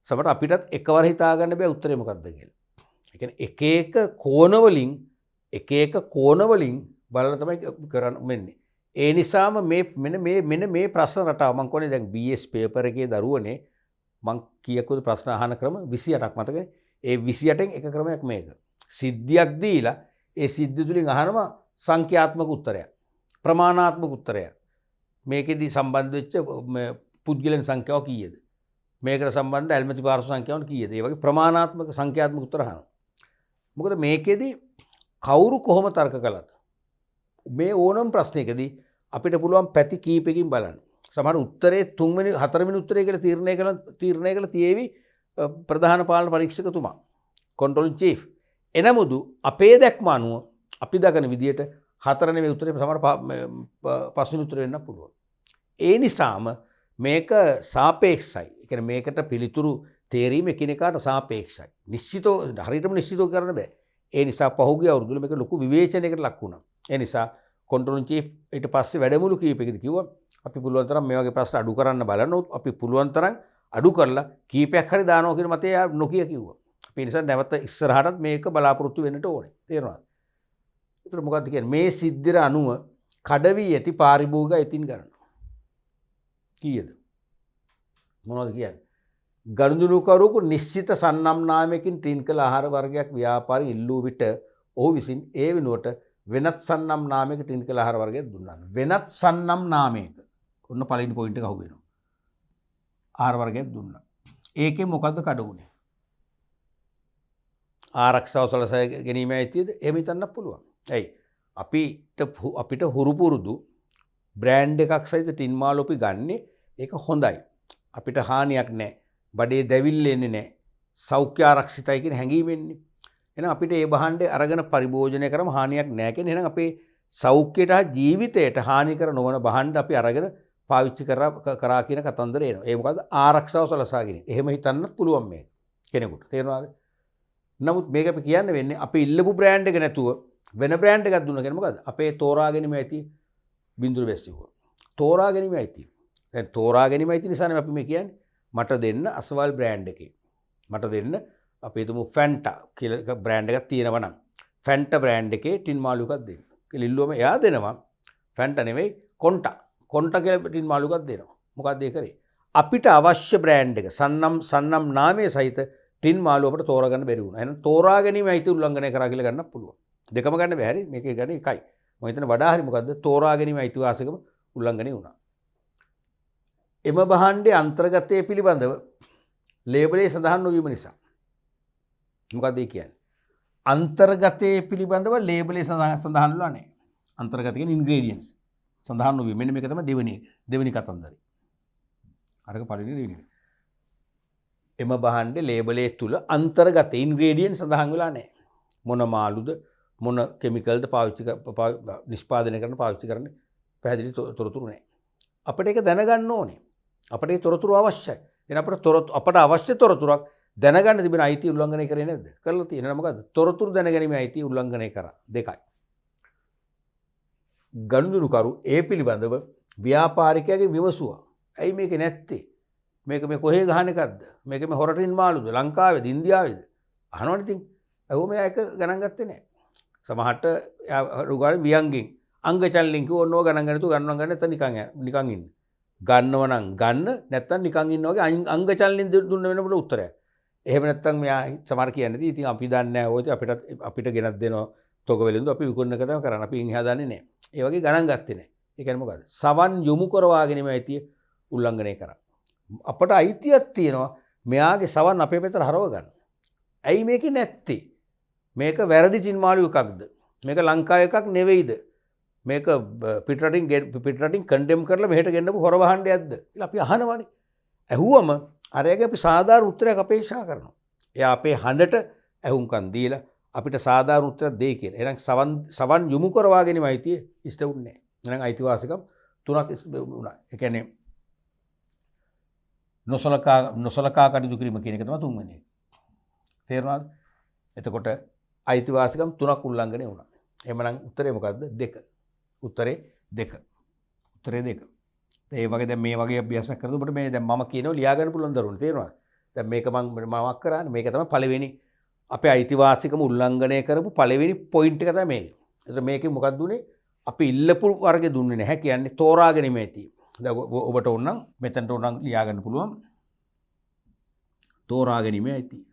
Speaker 1: සමහරට අපිටත් එකවර හිතා ගන්න බෑ උත්තරේ මොකක්ද කියලා. ඒ කියන්නේ එක එක කෝණ වලින් බලලා තමයි කරන්න වෙන්නේ. ඒ නිසාම මෙන්න මේ ප්‍රශ්න රටාව මම කියන්නේ දැන් BS පේපර් එකේ දරුවනේ මම කීයකද ප්‍රශ්න අහන ක්‍රම 28ක් මතකනේ. ඒ 28න් එක ක්‍රමයක් මේක. සිද්ධියක් දීලා ඒ සිද්ධිය තුලින් අහනවා සංඛ්‍යාත්මක උත්තරයක්. ප්‍රමාණාත්මක උත්තරයක්. මේකෙදි සම්බන්ධ වෙච්ච පුද්ගලයන් සංඛ්‍යාව කීයද? මේකට සම්බන්ධ ඇල්මැති පාර්ශ්ව සංඛ්‍යාව කීයද? ඒ වගේ ප්‍රමාණාත්මක සංඛ්‍යාත්මක උත්තර අහනවා. මොකද මේකෙදි කවුරු කොහොම තර්ක කළාද? මේ ඕනම ප්‍රශ්නයකදී අපිට පුළුවන් පැති කීපකින් බලන්න. සමහර උත්තරේ 3 වෙනි 4 වෙනි උත්තරේ කියලා තීරණය කළ තියේවි ප්‍රධාන පාලන පරීක්ෂකතුමා. Controlling chief. එනමුදු අපේ දැක්ම අනුව අපි දකින විදියට 4 නෙමෙයි උත්තරේ සමහර 5 වෙනි උත්තරේ වෙන්න පුළුවන්. ඒ නිසාම මේක සාපේක්ෂයි. ඒ කියන්නේ මේකට පිළිතුරු තේරීම එකිනෙකාට සාපේක්ෂයි. නිශ්චිතව හරියටම නිශ්චිතව කරන්න බෑ. ඒ නිසා පහුගිය අවුරුද්දවල මේක ලොකු විවේචනයකට ලක් වුණා. ඒ නිසා කන්ට්‍රෝලින් චීෆ් ඊට පස්සේ වැඩමුළු කීපයකදී කිව්වා අපි පුළුවන් තරම් මේ වගේ ප්‍රශ්න අඩු කරන්න බලනොත් අපි පුළුවන් තරම් අඩු කරලා කීපයක් හරි දානවා කියන මතය නොකිය කිව්වා. අපි ඒ නිසා නැවත ඉස්සරහටත් මේක බලාපොරොත්තු වෙන්නට ඕනේ. තේරෙනවද? ඒතර මොකද්ද කියන්නේ මේ සිද්ධියට අනුව කඩවි ඇති පාරිභෝගික අයිතීන් ගන්නවා. කීයද? මොනවද කියන්නේ? ගනුදෙනුකරුවෙකු නිශ්චිත සන්නම් නාමයකින් ටින් කළ ආහාර වර්ගයක් ව්‍යාපාරී ඉල්ලූ විට ඔහු විසින් ඒ වෙනුවට වෙනත් සන්නම් නාමයක ටින් කළ ආහාර වර්ගයක් දුන්නා. වෙනත් සන්නම් නාමයක. ඔන්න පළවෙනි පොයින්ට් එක අහුවෙනවා. ආහාර වර්ගයක් දුන්නා. ඒකේ මොකද්ද කඩ උනේ? ආරක්ෂාව සලසා ගැනීමයි අයිතියද? එහෙම හිතන්න පුළුවන්. ඇයි? අපිට හුරු පුරුදු බ්‍රෑන්ඩ් එකක් සහිත ටින් මාළු අපි ගන්නෙ ඒක හොඳයි. අපිට හානියක් නැහැ. බඩේ දැවිල්ල එන්නේ නැහැ. සෞඛ්‍ය ආරක්ෂිතයි කියන හැඟීම එන්නේ. එහෙනම් අපිට මේ භාණ්ඩය අරගෙන පරිභෝජනය කරම හානියක් නැහැ කියන එහෙනම් අපේ සෞඛ්‍යයට හා ජීවිතයට හානි කර නොවන භාණ්ඩ අපි අරගෙන පාවිච්චි කරා කියන කතන්දරය එනවා. ඒ මොකද්ද? ආරක්ෂාව සලසාගෙන. එහෙම හිතන්න පුළුවන් මේක කෙනෙකුට. තේරෙනවද? නමුත් මේක අපි කියන්න වෙන්නේ අපි ඉල්ලපු බ්‍රෑන්ඩ් එක නැතුව වෙන බ්‍රෑන්ඩ් එකක් දුන්නා කියන්නේ මොකද්ද? අපේ තෝරා ගැනීම ඇති බින්දුර බැස්සිකෝ. තෝරා ගැනීම ඇති. දැන් තෝරා ගැනීම ඇති නිසානේ අපි මේ කියන්නේ. මට දෙන්න අසවල් බ්‍රෑන්ඩ් එකේ. මට දෙන්න අපි හිතමු ෆැන්ටා කියලා බ්‍රෑන්ඩ් එකක් තියෙනවා නම් ෆැන්ටා බ්‍රෑන්ඩ් එකේ ටින් මාළු එකක් දෙන්න. කියලා ඉල්ලුවම එයා දෙනවා ෆැන්ටා නෙවෙයි කොන්ටා. කොන්ටා කියලා ටින් මාළු එකක් දෙනවා. මොකද්ද ඒ කරේ? අපිට අවශ්‍ය බ්‍රෑන්ඩ් එක සන්නම් නාමයේ සහිත ටින් මාළු අපිට තෝරාගන්න බැරි වුණා. එහෙනම් තෝරා ගැනීම අයිති උල්ලංඝනය කරා කියලා ගන්න පුළුවන්. දෙකම ගන්න බෑ. හරි මේකේ ගන්නේ එකයි. මම හිතන්නේ වඩා හරි මොකද්ද? තෝරා ගැනීම අයිතිවාසිකම උල්ලංඝනය වුණා. එම භාණ්ඩයේ අන්තර්ගතය පිළිබඳව ලේබලේ සඳහන් නොවීම නිසා. මොකක්ද ඒ කියන්නේ? අන්තර්ගතය පිළිබඳව ලේබලේ සඳහන් වෙලා නැහැ. අන්තර්ගත කියන්නේ ඉන්ග්‍රීඩියන්ට්ස් සඳහන් නොවීම. මෙන්න මේක තමයි දෙවෙනි කතන්දරේ. අරක පළවෙනි දෙවෙනි. එම භාණ්ඩයේ ලේබලේ තුල අන්තර්ගත ඉන්ග්‍රීඩියන්ට් සඳහන් වෙලා නැහැ. මොන මාළුද මොන කෙමිකල්ද නිෂ්පාදනය කරන්න පාවිච්චි කරන්නේ පැහැදිලි තොරතුරු නැහැ. අපිට ඒක දැනගන්න ඕනේ. අපිට ඒ තොරතුරු අවශ්‍යයි. එහෙනම් අපට අවශ්‍ය තොරතුරක් දැනගන්න තිබෙන අයිතිය උල්ලංඝනය කරේ නැද්ද? කරලා තියෙනවා. මොකද්ද? තොරතුරු දැනගැනීමේ අයිතිය උල්ලංඝනය කරා. දෙකයි. ගනුදෙනුකරු ඒ පිළිබඳව ව්‍යාපාරිකයාගෙන් විමසුවා. ඇයි මේක නැත්තේ? මේක මේ කොහේ ගහන එකක්ද? මේක මේ හොරටින් මාළුද? ලංකාවේද? ඉන්දියාවේද? අහනවනේ ඉතින්. ඇහුවම එයා එක ගණන් ගත්තේ නැහැ. සමහරට රුගානේ වියංගෙන් අංගචල් ලින්ක් ඕනෝ ගණන් ගන්නතු ගණන් ගන්න නැත්නම් නිකන් ඉන්න. ගන්නව නම් ගන්න නැත්තම් නිකන් ඉන්නවා වගේ අංග චලනෙන් දුන්න වෙනකොට උත්තරයක්. එහෙම නැත්තම් මෙයා සමහර කියන්නේ ඉතින් අපි දන්නේ නැහැ ඔය අපිට ගෙනත් දෙනවා තොග වෙලඳු අපි විකුණන එක තමයි කරන්නේ. අපි එහා දන්නේ නැහැ. ඒ වගේ ගණන් ගත්තේ නැහැ. ඒ කියන්නේ මොකද්ද? සවන් යොමු කරවා ගැනීම අයිතිය උල්ලංඝනය කරා. අපට අයිතියක් තියෙනවා මෙයාගේ සවන් අපේ පැත්තට හරව ගන්න. ඇයි මේකේ නැත්තේ? මේක වැරදි ටින්මාළු එකක්ද? මේක ලංකාවේ එකක් නෙවෙයිද? මේක පිටරටින් කන්ඩෙම් කරලා මෙහෙට ගෙන්නපු හොර වහණ්ඩයක්ද කියලා අපි අහනවනේ. ඇහුවම අරයාගේ අපි සාධාරණ උත්තරයක් අපේක්ෂා කරනවා. එයා අපේ හඬට ඇහුම්කන් දීලා අපිට සාධාරණ උත්තරයක් දෙයි කියලා. එහෙනම් සවන් යොමු කරවා ගැනීම අයිතිය ඉෂ්ට වුණේ නැහැ. එහෙනම් අයිතිවාසිකම් තුනක් වුණා. ඒ කියන්නේ නොසලකා කටයුතු කිරීම කියන එක තමයි තුන්වෙනි එක. තේරුණාද? එතකොට අයිතිවාසිකම් තුනක් උල්ලංඝනය වුණා. එහෙමනම් උත්තරේ මොකද්ද? 2. උත්තරේ 2. උත්තරේ 2. ඒ වගේ දැන් මේ වගේ අභ්‍යාසයක් කරනකොට ඔබට මේ දැන් මම කියනවා ලියා ගන්න පුළුවන් දරුවනේ තේරුණාද? දැන් මේක මම කරන්නේ මේක තමයි පළවෙනි අපේ අයිතිවාසිකම උල්ලංඝනය කරපු පළවෙනි පොයින්ට් එක තමයි මේක. ඒතර මේකේ මොකක්ද උනේ? අපි ඉල්ලපු වර්ගෙ දුන්නේ නැහැ කියන්නේ තෝරාගෙන මේටි. දැන් ඔබට ඕනනම් මෙතනට ඕනනම් ලියා ගන්න පුළුවන්. තෝරා ගැනීමේ අයිතිය.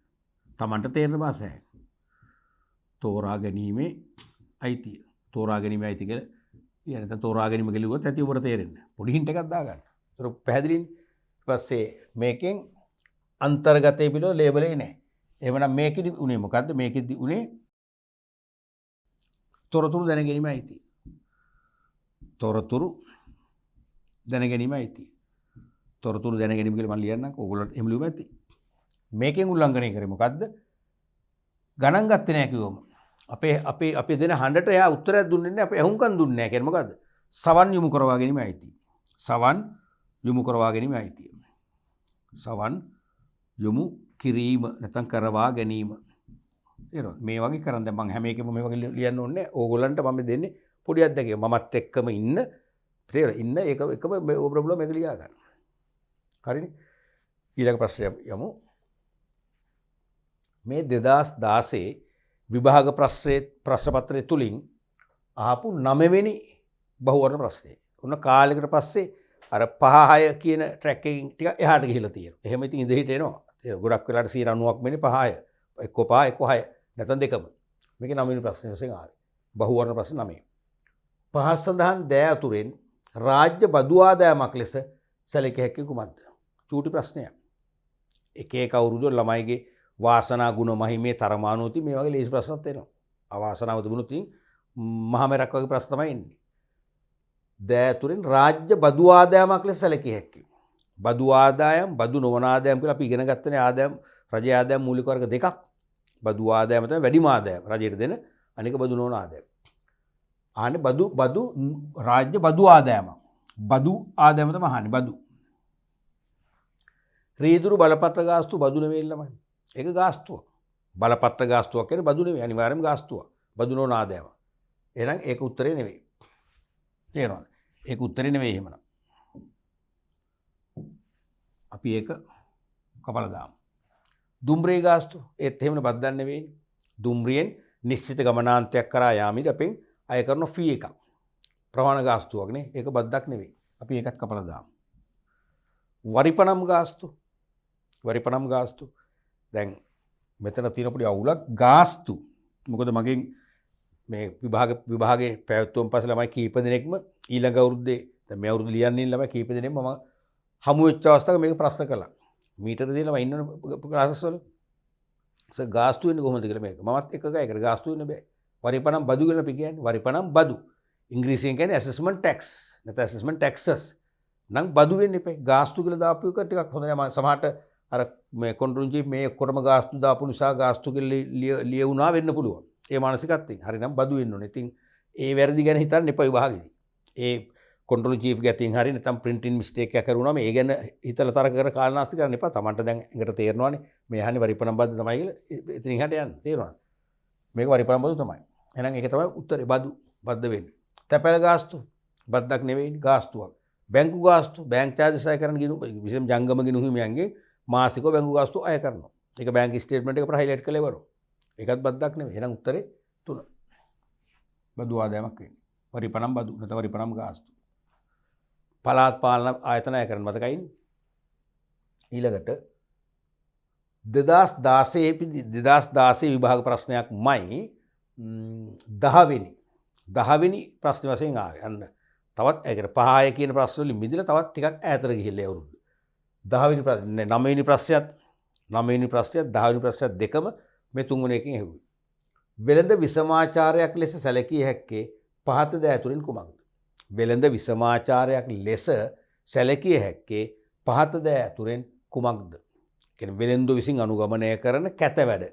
Speaker 1: Tamanට තේරෙන භාෂාවයි. තෝරා ගැනීමේ අයිතිය. තෝරා ගැනීමේ අයිතිය කියලා කියන්නේ නැත්නම් තෝරා ගැනීම කියලා ඇති ඔබට තේරෙන්නේ. පොඩි හින්ට් එකක් දාගන්න. ඒතර පැහැදිලිනේ. ඊට පස්සේ මේකෙන් අන්තර්ගතයේ පිළිවෙල ලේබලේ නැහැ. එහෙමනම් මේකෙදි උනේ මොකද්ද? මේකෙදි උනේ තොරතුරු දැන ගැනීමේ අයිතිය. තොරතුරු දැන ගැනීමේ අයිතිය. තොරතුරු දැන ගැනීම කියලා මම ලියන්නම්. ඕගොල්ලන්ට එහෙම ලියුම ඇති. මේකෙන් උල්ලංඝනය කරේ මොකද්ද? ගණන් ගත්තේ නැහැ කිව්වම. අපේ දෙන හඬට එයා උත්තරයක් දුන්නේ නැහැ. අපේ අහුම්කම් දුන්නේ නැහැ. කියන්නේ මොකද්ද? සවන් යොමු කරවා ගැනීම අයිතිය. සවන් යොමු කරවා ගැනීම අයිතිය. සවන් යොමු කිරීම නැත්නම් කරවා ගැනීම. තේරෙනවද? මේ වගේ කරන් දැන් මම හැම එකෙම මේ වගේ ලියන්න ඕනේ නැහැ. ඕගොල්ලන්ට මම දෙන්නේ පොඩි අත්දැකීම. මමත් එක්කම ඉන්න තේරෙනවද? ඉන්න එකම ඔබ මේක ලියා ගන්න. හරිනේ? ඊළඟ ප්‍රශ්නය යමු. මේ 2016 විභාග ප්‍රශ්න පත්‍රය තුලින් ආපු 9 වෙනි බහුවර්ණ ප්‍රශ්නය. උන්න කාලයකට පස්සේ අර 5 6 කියන ට්‍රැක් එකකින් ටික එහාට ගිහිලා තියෙනවා. එහෙම ඉතින් ඉඳහිට එනවා. ගොඩක් වෙලාට 90ක් වෙන්නේ 5 6. එක්ක 5 එක්ක 6 නැත්නම් දෙකම. මේකේ 9 වෙනි ප්‍රශ්නේ වශයෙන් ආවේ. බහුවර්ණ ප්‍රශ්න 9. පහත් සඳහන් දෑ අතුරෙන් රාජ්‍ය බදු ආදායමක් ලෙස සැලකිය හැකි කුමක්ද? චූටි ප්‍රශ්නයක්. එක එක අවුරුදු ළමයිගේ වාසනා ගුණ මහිමේ තරමානුවති මේ වගේ ලේසි ප්‍රශ්නත් එනවා. අවාසනාව තිබුණොත් මහමෙරක් වගේ ප්‍රශ්න තමයි එන්නේ. දෑ අතුරෙන් රාජ්‍ය බදු ආදායමක් ලෙස සැලකිය හැකි. බදු ආදායම් බදු නොවන ආදායම් කියලා අපි ඉගෙන ගත්තනේ ආදායම් රජයේ ආදායම් මූලික වර්ග දෙකක්. බදු ආදායම තමයි වැඩිම ආදායම රජයට දෙන අනික බදු නොවන ආදායම. ආන්නේ බදු රාජ්‍ය බදු ආදායම. බදු ආදායම තමයි අහන්නේ බදු. රීදුරු බලපත්‍ර ගාස්තු බදු නෙවෙයි ළමයි. ඒක ගාස්තුව. බලපත්‍ර ගාස්තුවක් කියන්නේ බදු නෙවෙයි අනිවාර්යයෙන්ම ගාස්තුව. බදු නොවන ආදායම. එහෙනම් ඒක උත්තරේ නෙවෙයි. තේරෙනවද? ඒක උත්තරේ නෙවෙයි එහෙමනම්. අපි ඒක කපලා දාමු. දුම්රිය ගාස්තු ඒත් එහෙමනේ බද්දන්නේ නෙවෙයි. දුම්රියෙන් නිශ්චිත ගමනාන්තයක් කරා යාමේදී අපෙන් අය කරන ෆී එකක්. ප්‍රමාණ ගාස්තුවක් නේ. ඒක බද්දක් නෙවෙයි. අපි ඒකත් කපලා දාමු. වරිපණම් ගාස්තු. වරිපණම් ගාස්තු. දැන් මෙතන තියෙන පොඩි අවුලක් ගාස්තු. මොකද මගෙන් මේ විභාගේ පැවැත්වුම් පස්සේ ළමයි කීප දෙනෙක්ම ඊළඟ අවුරුද්දේ දැන් මේ අවුරුද්ද ලියන්න ඉන්න ළමයි කීප දෙනෙක්ම මම හමු වෙච්ච අවස්ථාවක මේක ප්‍රශ්න කළා. මීටර දෙන ළමයි ඉන්නවනේ ක්ලාසස් වල. ගාස්තු වෙන්නේ කොහොමද කියලා මේක. මමත් එක ගායකට ගාස්තු වෙන්න බෑ. වරිපණම් බදු කියලා අපි කියන්නේ. වරිපණම් බදු. ඉංග්‍රීසියෙන් කියන්නේ ඇසෙස්මන්ට් ටැක්ස්. නැත්නම් ඇසෙස්මන්ට් ටැක්සස්. නම් බදු වෙන්න එපා. ගාස්තු කියලා දාපු එක ටිකක් හොඳ නෑ. සමහරට අර මේ කොන්ට්‍රොන්ජි මේ ඔක්කොටම ගාස්තු දාපු නිසා ගාස්තු කියලා ලියුණා වෙන්න පුළුවන්. ඒ මානසිකත්වයෙන්. හරිනම් බදු වෙන්න ඕනේ. ඉතින් ඒ වැරදි ගැන හිතන්න එපා විභාගෙදී. ඒ කොන්ට්‍රෝල් චීෆ් ගැතින් හරි නැත්නම් ප්‍රින්ටින් මිස්ටේක් එකක් කරුණාම ඒ ගැන හිතලා තර කර කාලනාස්ති කරන්න එපා. Tamanට දැන් එකට තේරෙනවානේ මේ අහන්නේ වරිපණම් බද්ද තමයි කියලා. ඉතින් එහාට යන්න තේරෙනවද? මේක වරිපණම් බදු තමයි. එහෙනම් ඒක තමයි උත්තරේ බදු බද්ද වෙන්නේ. තැපැල් ගාස්තු බද්දක් නෙවෙයි ගාස්තුවක්. බැංකු ගාස්තු බැංක් චාර්ජස් අය කරන ගිණු විශේෂම ජංගම ගිණු හිමියන්ගේ මාසිකව බැංකු ගාස්තු අය කරනවා. ඒක බැංක් ස්ටේට්මන්ට් එක අපිට හයිලයිට් කරලා ඉවරයි. ඒකත් බද්දක් නෙවෙයි. එහෙනම් උත්තරේ 3. බදු ආදායමක් වෙන්නේ. වරිපණම් බදු නැත්නම් වරිපණම් ගාස්තු. පළාත් පාලන ආයතනය කරන මතකයින්. ඊළඟට 2016 විභාග ප්‍රශ්නයක් මයි 10වෙනි ප්‍රශ්න වශයෙන් ආවේ. අන්න තවත් ඒකට 5 කියන ප්‍රශ්න වලින් මිදලා තවත් ටිකක් ඈතට ගිහිල්ලා අවුරුදු 10වෙනි ප්‍රශ්න 9වෙනි ප්‍රශ්නයත් 10වෙනි ප්‍රශ්නයත් දෙකම මේ 3 වෙනි එකෙන් ඇහුවේ. වෙළඳ විසමාචාරයක් ලෙස සැලකිය හැක්කේ පහත ද ඇතුළෙන් කුමක්ද? වෙළඳ විසමාචාරයක් ලෙස සැලකිය හැක්කේ පහත ද ඇතුළෙන් කුමක්ද? කියන්නේ වෙළෙන්දෝ විසින් අනුගමනය කරන කැත වැඩ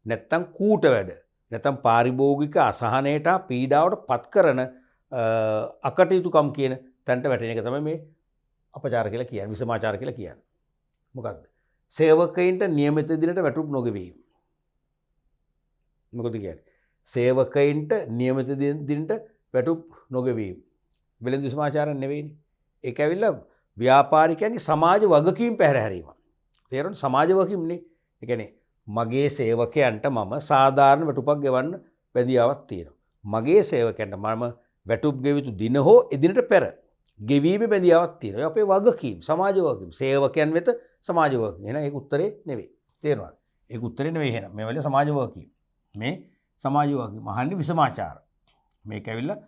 Speaker 1: නැත්තම් කූට වැඩ නැත්තම් පාරිභෝගික අසහනයට පීඩාවට පත් කරන අකටයුතුකම් කියන තැනට වැටෙන එක තමයි මේ අපචාර කියලා කියන්නේ, විසමාචාර කියලා කියන්නේ. මොකක්ද? සේවකයින්ට නියමිත දිනට වැටුප් නොගෙවීම. මොකද කියන්නේ? සේවකයින්ට නියමිත දිනට වැටුප් නොගෙවීම. වෙළඳ විසමාචාරය නෙවෙයිනේ. ඒක ඇවිල්ලා ව්‍යාපාරිකයන්ගේ සමාජ වගකීම් පැහැරීම. තේරුණා? සමාජ වගකීම්නේ. ඒ කියන්නේ මගේ සේවකයන්ට මම සාධාරණ වැටුපක් ගෙවන්න බැඳියාවක් තියෙනවා. මගේ සේවකයන්ට මම වැටුප් ගෙවිතු දින හෝ එදිනට පෙර ගෙවීමේ බැඳියාවක් තියෙනවා. ඒ අපේ වගකීම්, සමාජ වගකීම්. සේවකයන් වෙත සමාජ වගකීම්. එහෙනම් ඒක උත්තරේ නෙවෙයි. තේරුණාද? ඒක උත්තරේ නෙවෙයි එහෙනම්. මේ වෙලේ සමාජ වගකීම්. මේ සමාජ වගකීම්. අහන්නේ විසමාචාර. මේක ඇවිල්ලා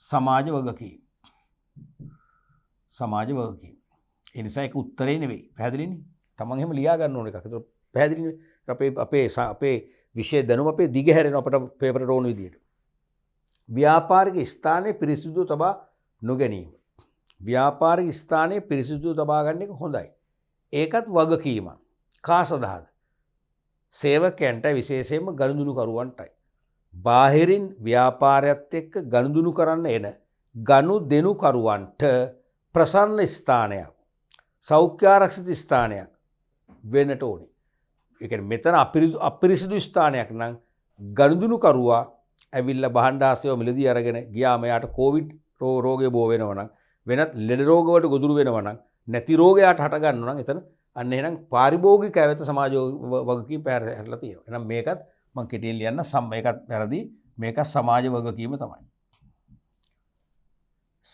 Speaker 1: සමාජ වගකීම්. සමාජ වගකීම්. ඒ නිසා ඒක උත්තරේ නෙවෙයි. පැහැදිලිනේ? තමන් එහෙම ලියා ගන්න ඕන එකක්. ඒක පැහැදිලිනේ? අපේ විෂය දැනුම අපේ දිග හැරෙනවා අපට පේපරට ඕන විදියට. ව්‍යාපාරික ස්ථානයේ පිරිසිදු තබා නොගැනීම. ව්‍යාපාරික ස්ථානයේ පිරිසිදු තබා ගන්න එක හොඳයි. ඒකත් වගකීමක්. කා සඳහාද? සේවකයන්ට විශේෂයෙන්ම ගනුදෙනුකරුවන්ටයි. බාහිරින් ව්‍යාපාරයත් එක්ක ගනුදෙනු කරන්න එන ගනුදෙනුකරුවන්ට ප්‍රසන්න ස්ථානයක්, සෞඛ්‍යාරක්ෂිත ස්ථානයක් වෙන්නට ඕනේ. ඒ කියන්නේ මෙතන අපිරිසිදු ස්ථානයක් නම් ගනුදෙනුකරුවා ඇවිල්ලා භාණ්ඩාසේව මිලදී අරගෙන ගියාම යාට කොවිඩ් රෝගය බෝ වෙනවා නම්, වෙනත් ලෙඩ රෝග වලට ගොදුරු වෙනවා නම්, නැති රෝගයට හට ගන්නවා නම් එතන අන්න එහෙනම් පාරිභෝගික ඇවත සමාජ වගකීම් පැහැරලා තියෙනවා. එහෙනම් මේකත් මම කෙටියෙන් ලියන්න මේකත් වැරදි. මේක සමාජ වගකීම තමයි.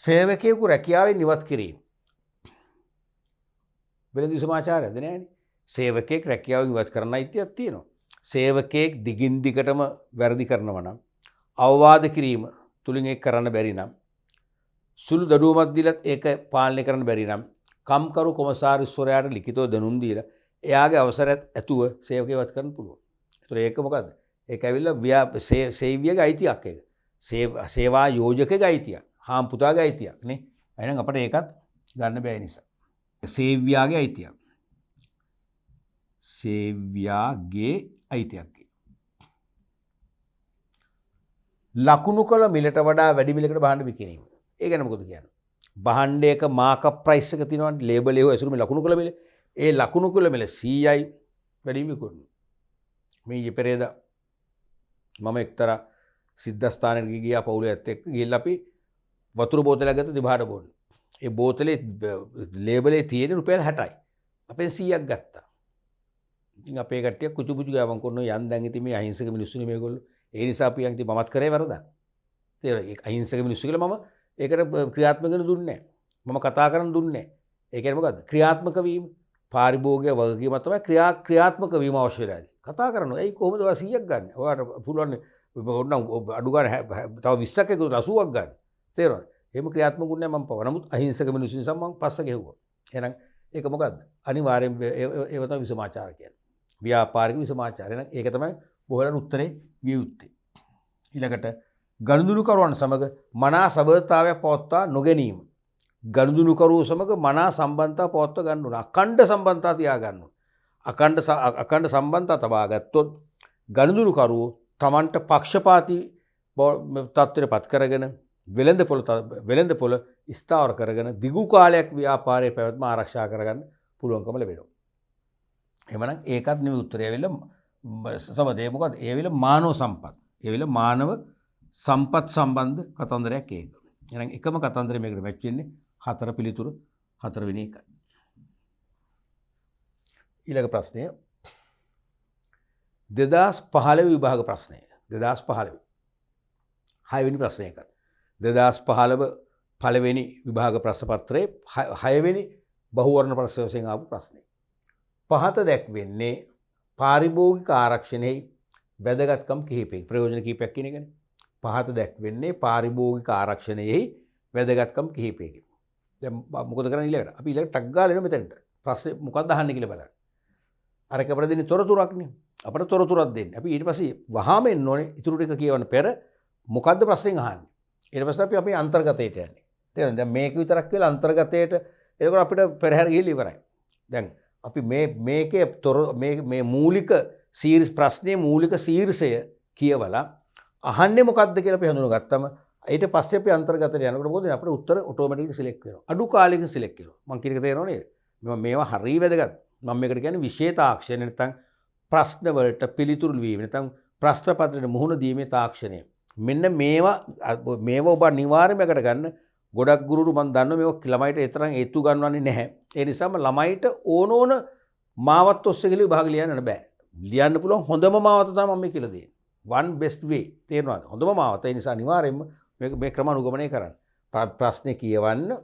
Speaker 1: සේවකයෙකු රැකියාවෙන් ඉවත් කිරීම. වෙළඳ සමාචාරයද නෑනේ. සේවකයෙක් රැකියාවෙන් ඉවත් කරන්න අයිතියක් තියෙනවා. සේවකයෙක් දිගින් දිගටම වැරදි කරනවා නම්, අවවාද කිරීම තුලින් ඒක කරන්න බැරි නම්, සුළු දඩුවමක් දීලත් ඒක පාලනය කරන්න බැරි නම්, කම්කරු කොමසාරිස්වරයාට ලිඛිතව දැනුම් දීලා එයාගේ අවසරයත් ඇතුව සේවකයෙක් ඉවත් කරන්න පුළුවන්. ඒතර ඒක මොකද්ද? ඒක ඇවිල්ලා සේව්‍යගේ අයිතියක් ඒක. සේවා යෝජකගේ අයිතියක්. හාම් පුතාගේ අයිතියක් නේ. එහෙනම් අපිට ඒකත් ගන්න බැහැ නිසා. සේව්‍යාගේ අයිතියක්. සේව්‍යාගේ අයිතියක්. ලකුණු කළ මිලට වඩා වැඩි මිලකට භාණ්ඩ විකිණීම. ඒ ගැන මොකද කියන්නේ? භාණ්ඩයක මාකප් ප්‍රයිස් එක තියෙනවනේ, ලේබල් එක ඇසුරු මේ ලකුණු කළ මිල. ඒ ලකුණු කළ මිල 100යි වැඩි විකුණනවා. මේ ඊපෙරේද මම එක්තරා සිද්ධාස්ථානයකට ගියා පවුලෙත් එක්ක ගිහිල්ලා අපි වතුර බෝතලයක් ගත්ත දිබාට බොන්න. ඒ බෝතලේ ලේබලේ තියෙන රුපියල් 60යි. අපෙන් 100ක් ගත්තා. ඉතින් අපේ කට්ටිය කුචු පුචු ගාවන් කරනවා යන් දැන් ඉතින් මේ අහිංසක මිනිස්සුනේ මේගොල්ලෝ. ඒ නිසා අපි යන් ඉතින් මමත් කරේ වරදක්. තේරෙයි. ඒ අහිංසක මිනිස්සු කියලා මම ඒකට ක්‍රියාත්මක වෙන්න දුන්නේ නැහැ. මම කතා කරන්න දුන්නේ නැහැ. ඒ කියන්නේ මොකද්ද? ක්‍රියාත්මක වීම. පාරිභෝගික වගකීම තමයි ක්‍රියාත්මක වීම අවශ්‍යයි. කතා කරනවා. ඒයි කොහොමද ඔයා 100ක් ගන්න? ඔයාට පුළුවන් ඕනම් අඩු ගන්න තව 20ක් එක 80ක් ගන්න. තේරෙනවද? එහෙම ක්‍රියාත්මක වුණේ නැහැ මම පව. නමුත් අහිංසක මිනිස්සු නිසා මම පස්ස ගෙහුවා. එහෙනම් ඒක මොකද්ද? අනිවාර්යෙන් ඒව තමයි විසමාචාර කියන්නේ. ව්‍යාපාරික විසමාචාර. එහෙනම් ඒක තමයි බොහෝලන උත්තරේ විය යුත්තේ. ඊළඟට ගනුදෙනුකරුවන් සමග මනා සබඳතාවයක් පවත්වා නොගැනීම. ගනුදෙනුකරුවෝ සමග මනා සම්බන්ධතාව පවත්වා ගන්න ඕන. අඛණ්ඩ සම්බන්ධතාව තියා ගන්න ඕන. අඛණ්ඩ සම්බන්ධතාව තබා ගත්තොත් ගනුදෙනුකරුවෝ Tamanට පක්ෂපාතී තත්ත්වයට පත් කරගෙන වෙළඳපොළ ස්ථාවර කරගෙන දිගු කාලයක් ව්‍යාපාරයේ පැවැත්ම ආරක්ෂා කරගන්න පුළුවන්කම ලැබෙනවා. එහෙමනම් ඒකත් නෙවෙයි උත්තරය. ඇවිල්ලා සමදේ මොකද? ඒ ඇවිල්ලා මානව සම්පත්. ඒ ඇවිල්ලා මානව සම්පත් සම්බන්ධ කතන්දරයක් ඒක. එහෙනම් එකම කතන්දරය මේකට මැච් වෙන්නේ 4 පිළිතුරු 4 වෙනි එකයි. ඊළඟ ප්‍රශ්නය 2015 විභාග ප්‍රශ්නය. 2015 6 වෙනි ප්‍රශ්නය එකත්. 2015 පළවෙනි විභාග ප්‍රශ්න පත්‍රයේ 6 වෙනි බහුවර්ණ ප්‍රශ්න වශයෙන් ආපු ප්‍රශ්නේ. පහත දැක්වෙන්නේ පාරිභෝගික ආරක්ෂණයේ වැදගත්කම් කිහිපයක්. ප්‍රයෝජන කිහිපයක් කියන එකනේ. පහත දැක්වෙන්නේ පාරිභෝගික ආරක්ෂණයේ වැදගත්කම් කිහිපයක්. දැන් මොකද කරන්නේ ඊළඟට? අපි ඊළඟට ටක් ගාලා එනවා මෙතනට. ප්‍රශ්නේ මොකක්ද අහන්නේ කියලා බලන්න. අරක අපිට දෙන්නේ තොරතුරක්නේ. අපිට තොරතුරක් දෙන්නේ. අපි ඊට පස්සේ වහාම එන්න ඕනේ ඉතුරු ටික කියවන්න පෙර මොකද්ද ප්‍රශ්නෙන් අහන්නේ. ඊට පස්සේ අපි අපේ අන්තර්ගතයට යන්නේ. තේරෙනවද? දැන් මේක විතරක් කියලා අන්තර්ගතයට ඒක අපිට පෙරහැර ගිහිල්ලා ඉවරයි. දැන් අපි මේකේ මේ මූලික සීරීස් ප්‍රශ්නේ මූලික ශීර්ෂය කියවලා අහන්නේ මොකද්ද කියලා අපි හඳුනගත්තම ඊට පස්සේ අපි අන්තර්ගතයට යනකොට මොකද අපේ උත්තර ඔටෝමැටිකලි සිලෙක්ට් වෙනවා. අඩු කාලෙකින් සිලෙක්ට් වෙනවා. මම කියන එක තේරෙනව නේද? මේවා හරිය වැදගත්. මම මේකට කියන්නේ විශේෂ තාක්ෂණය නැත්නම් ප්‍රශ්න වලට පිළිතුරු ලිවීම නැත්නම් ප්‍රශ්න පත්‍රයට මුහුණ දීමේ තාක්ෂණය. මෙන්න මේවා ඔබ අනිවාර්යයෙන්ම ගන්න. ගොඩක් ගුරුවරු මම දන්නවා මේවා ළමයිට ඒ තරම් ඒත්තු ගන්නවන්නේ නැහැ. ඒ නිසාම ළමයිට ඕන මාවත් ඔස්සේ කියලා විභාග ලියන්න බෑ. ලියන්න පුළුවන් හොඳම මාවත තමයි මම මේ කියලා දෙන්නේ. one best way. තේරෙනවද? හොඳම මාවත. ඒ නිසා අනිවාර්යයෙන්ම මේ ක්‍රම අනුගමනය කරන්න. ප්‍රශ්නේ කියවන්න.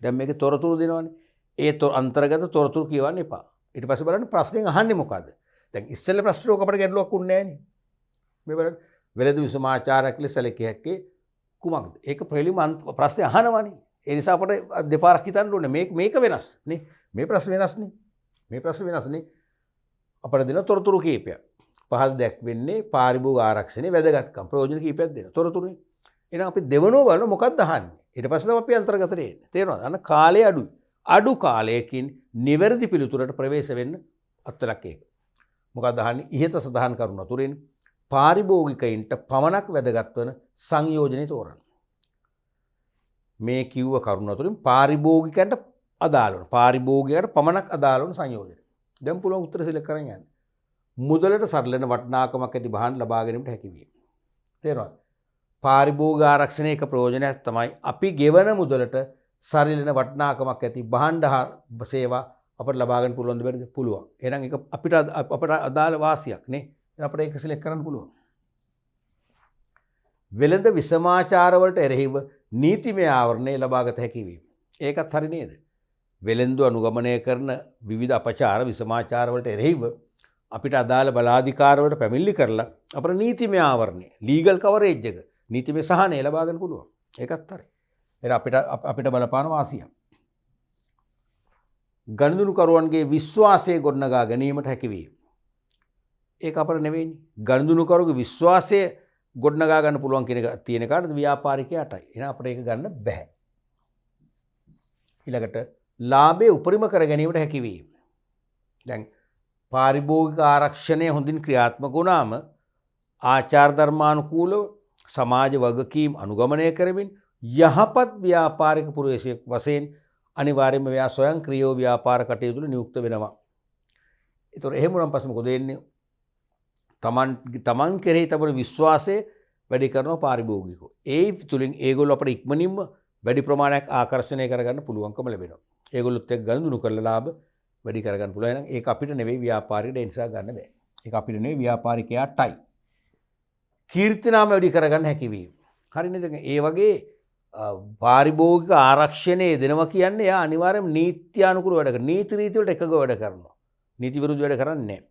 Speaker 1: දැන් මේකේ තොරතුරු දෙනවනේ. ඒ අන්තර්ගත තොරතුරු කියවන්න එපා. ඊට පස්සේ බලන්න ප්‍රශ්නෙන් අහන්නේ මොකද්ද? දැන් ඉස්සෙල්ලා ප්‍රශ්න ඕක අපිට ගැටලුවක් උන්නේ නැහනේ. මේ බලන්න වෙළඳ විසමාචාරයක් ලෙස සැලකිය හැක්කේ කුමක්ද? ඒක ප්‍රෙලිම් ප්‍රශ්නේ අහනවනේ. ඒ නිසා අපිට දෙපාරක් හිතන්න ඕනේ. මේක වෙනස් නේ. මේ ප්‍රශ්න වෙනස් නේ. මේ ප්‍රශ්න වෙනස් නේ. අපිට දෙන තොරතුරු කීපයක්. පහත දැක්වෙන්නේ පාරිභෝගික ආරක්ෂණයේ වැදගත්කම් ප්‍රයෝජන කීපයක් දෙන තොරතුරුනේ. එහෙනම් අපි දෙවනුව බලන මොකක්ද අහන්නේ? ඊට පස්සේ තමයි අපි අන්තර්ගතට එන්නේ. තේරෙනවද? අන්න කාලය අඩුයි. අඩු කාලයකින් නිවැරදි පිළිතුරට ප්‍රවේශ වෙන්න අත්ලක් ඒක. මොකක්ද අහන්නේ? ඉහත සඳහන් කරුණු අතුරින් පාරිභෝගිකයින්ට පමණක් වැදගත් වන සංයෝජනේ තෝරන්න. මේ කිව්ව කරුණු අතුරින් පාරිභෝගිකයන්ට අදාළ වන පාරිභෝගිකයට පමණක් අදාළ වන සංයෝජන. දැන් පුළුවන් උත්තර සිලෙක්ට් කරන් යන්න. මුදලට සරලන වටිනාකමක් ඇති භාණ්ඩ ලබා ගැනීමට හැකි වීම. තේරෙනවද? පාරිභෝගික ආරක්ෂණයක ප්‍රයෝජනයක් තමයි අපි ගෙවන මුදලට සරලන වටිනාකමක් ඇති භාණ්ඩ සේවා අපිට ලබා ගන්න පුළුවන්ද බැරිද? පුළුවන්. එහෙනම් ඒක අපිට අදාළ වාසියක් නේ. අපිට ඒක සිලෙක්ට් කරන්න පුළුවන්. වෙළඳ විසමාචාර වලට එරෙහිව නීතිමය ආවරණය ලබාගත හැකි වීම. ඒකත් හරි නේද? වෙළඳ අනුගමනය කරන විවිධ අපචාර විසමාචාර වලට එරෙහිව අපිට අදාළ බලාධිකාර වලට පැමිණිලි කරලා අපේ නීතිමය ආවරණය ලීගල් කවරේජ් එක නීතිමය සහනය ලබා ගන්න පුළුවන්. ඒකත් හරි. ඒක අපිට බලපාන වාසියක්. ගනුදෙනුකරුවන්ගේ විශ්වාසය ගොඩනගා ගැනීමට හැකි වීම. ඒක අපිට නෙවෙයිනේ. ගනුදෙනුකරුවගේ විශ්වාසය ගොඩනගා ගන්න පුළුවන් කියන එක තියෙන කාටද? ව්‍යාපාරිකයාටයි. එහෙනම් අපිට ඒක ගන්න බෑ. ඊළඟට ලාභයේ උපරිම කර ගැනීමට හැකි වීම. දැන් පාරිභෝගික ආරක්ෂණය හොඳින් ක්‍රියාත්මක වුණාම ආචාර ධර්මානුකූලව සමාජ වගකීම් අනුගමනය කරමින් යහපත් ව්‍යාපාරික පුරවැසියෙක් වශයෙන් අනිවාර්යයෙන්ම එයා ස්වයංක්‍රීයව ව්‍යාපාර කටයුතු වල නියුක්ත වෙනවා. ඒතොර එහෙම වුණාන් පස්සේ මොකද වෙන්නේ? තමන් කෙරෙහි තබන විශ්වාසය වැඩි කරනවා පාරිභෝගිකෝ. ඒ තුලින් ඒගොල්ලෝ අපිට ඉක්මනින්ම වැඩි ප්‍රමාණයක් ආකර්ෂණය කරගන්න පුළුවන්කම ලැබෙනවා. ඒගොල්ලොත් එක්ක ගනුදෙනු කරලා ලාභ වැඩි කරගන්න පුළුවන්. එහෙනම් ඒක අපිට නෙවෙයි ව්‍යාපාරිකයට ඒ නිසා ගන්න බෑ. ඒක අපිට නෙවෙයි ව්‍යාපාරිකයාටයි. කීර්තිනාම වැඩි කරගන්න හැකි වීම. හරිනේද? ඒ වගේ පාරිභෝගික ආරක්ෂණය දෙනවා කියන්නේ එයා අනිවාර්යයෙන්ම නීත්‍යානුකූලව වැඩ කරනවා. නීති රීති වලට එකගව වැඩ කරනවා. නීති විරුද්ධ වැඩ කරන්නේ නැහැ.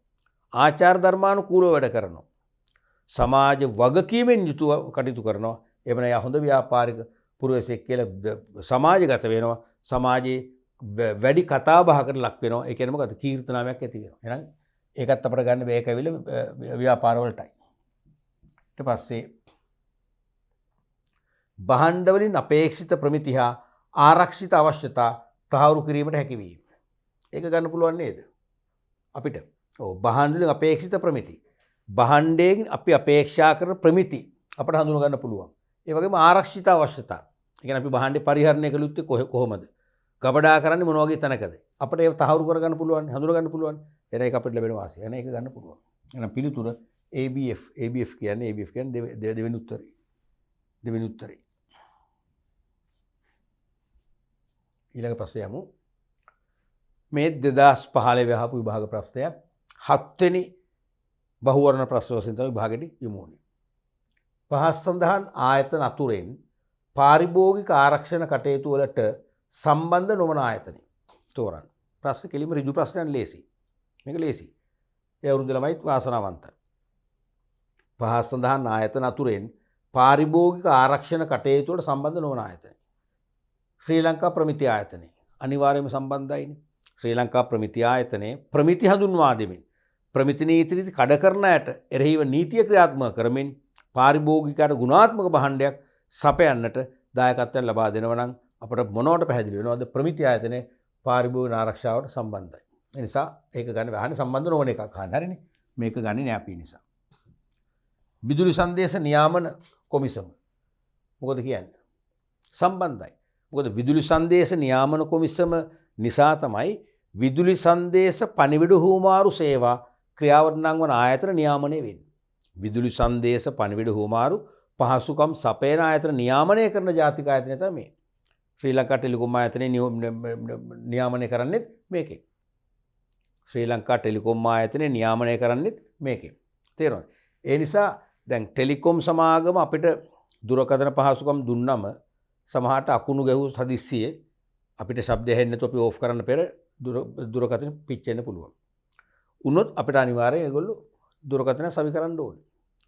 Speaker 1: ආචාර ධර්මානුකූලව වැඩ කරනවා. සමාජ වගකීමෙන් යුතුව කටයුතු කරනවා. එහෙම නැත්නම් හොඳ ව්‍යාපාරික පුරවැසියෙක් කියලා සමාජගත වෙනවා. සමාජයේ වැඩි කතා බහකට ලක් වෙනවා. ඒ කියන්නේ මොකද්ද? කීර්තනාමයක් ඇති වෙනවා. එහෙනම් ඒකත් අපිට ගන්න බෑ. ඒක ඇවිල්ලා ව්‍යාපාර වලටයි. ඊට පස්සේ භාණ්ඩ වලින් අපේක්ෂිත ප්‍රමිති හා ආරක්ෂිත අවශ්‍යතා තහවුරු කිරීමට හැකි වීම. ඒක ගන්න පුළුවන් නේද? අපිට. ඔව් භාණ්ඩ වලින් අපේක්ෂිත ප්‍රමිති. භාණ්ඩයෙන් අපි අපේක්ෂා කරන ප්‍රමිති අපිට හඳුනා ගන්න පුළුවන්. ඒ වගේම ආරක්ෂිත අවශ්‍යතා. ඒ කියන්නේ අපි භාණ්ඩේ පරිහරණය කළ යුත්තේ කොහොමද? ගබඩා කරන්නේ මොන වගේ තැනකද? අපිට ඒක තහවුරු කරගන්න පුළුවන්, හඳුනා ගන්න පුළුවන්. එන එක අපිට ලැබෙන වාසිය. එන ඒක ගන්න පුළුවන්. එහෙනම් පිළිතුර ABF කියන්නේ දෙවෙනි උත්තරේ. දෙවෙනි උත්තරේ. ඊළඟ ප්‍රශ්නය යමු. මේ 2015 වහපු විභාග ප්‍රශ්නයක් 7 වෙනි බහුවර්ණ ප්‍රශ්න වශයෙන් තමයි විභාගෙට යොමු වුනේ. පහස් සඳහන් ආයතන අතුරෙන් පාරිභෝගික ආරක්ෂණ කටයුතු වලට සම්බන්ධ නොවන ආයතන තෝරන්න. ප්‍රශ්න කෙලිම ඍජු ප්‍රශ්නයක් ලේසි. මේක ලේසි. ඒ වෘද්ධ ළමයිත් වාසනාවන්තයි. පහස් සඳහන් ආයතන අතුරෙන් පාරිභෝගික ආරක්ෂණ කටයුතු වලට සම්බන්ධ නොවන ආයතන. ශ්‍රී ලංකා ප්‍රමිති ආයතනය අනිවාර්යයෙන්ම සම්බන්ධයිනේ. ශ්‍රී ලංකා ප්‍රමිති ආයතනයේ ප්‍රමිති හඳුන්වා දෙමින් ප්‍රමිති නීති කඩ කරන අයට එරෙහිව නීතිය ක්‍රියාත්මක කරමින් පාරිභෝගිකයට ගුණාත්මක භාණ්ඩයක් සපයන්නට දායකත්වයෙන් ලබා දෙනවා නම් අපට මොනවට පැහැදිලි වෙනවද? ප්‍රමිති ආයතනයේ පාරිභෝගික ආරක්ෂාවට සම්බන්ධයි. ඒ නිසා ඒක ගන්න වහන්නේ සම්බන්ධ නොවන එකක් ගන්න. හරිනේ. මේක ගන්නේ නෑ අපි නිසා. විදුලි සංදේශ නියාමන කොමිසම මොකද කියන්නේ? සම්බන්ධයි. මොකද විදුලි සංදේශ නියාමන කොමිසම නිසා තමයි විදුලි සංදේශ පණිවිඩ හුවමාරු සේවා ක්‍රියාවට නංවන ආයතන නියාමනය වෙන්නේ. විදුලි සංදේශ පණිවිඩ හුවමාරු පහසුකම් සපයන ආයතන නියාමනය කරන ජාතික ආයතනය තමයි මේ. ශ්‍රී ලංකා ටෙලිකොම් ආයතනය නියාමනය කරන්නේ මේකෙන්. ශ්‍රී ලංකා ටෙලිකොම් ආයතනය නියාමනය කරන්නේ මේකෙන්. තේරෙනවද? ඒ නිසා දැන් ටෙලිකොම් සමාගම අපිට දුරකථන පහසුකම් දුන්නම සමහරට අකුණු ගැහුවොත් හදිස්සියේ අපිට ශබ්දය ඇහෙන්නේ නැතුව අපි ඕෆ් කරන්න පෙර දුරකථන පිච්චෙන්න පුළුවන්. උනොත් අපිට අනිවාර්යයෙන් ඒගොල්ලෝ දුරකථන සවි කරන්න ඕනේ.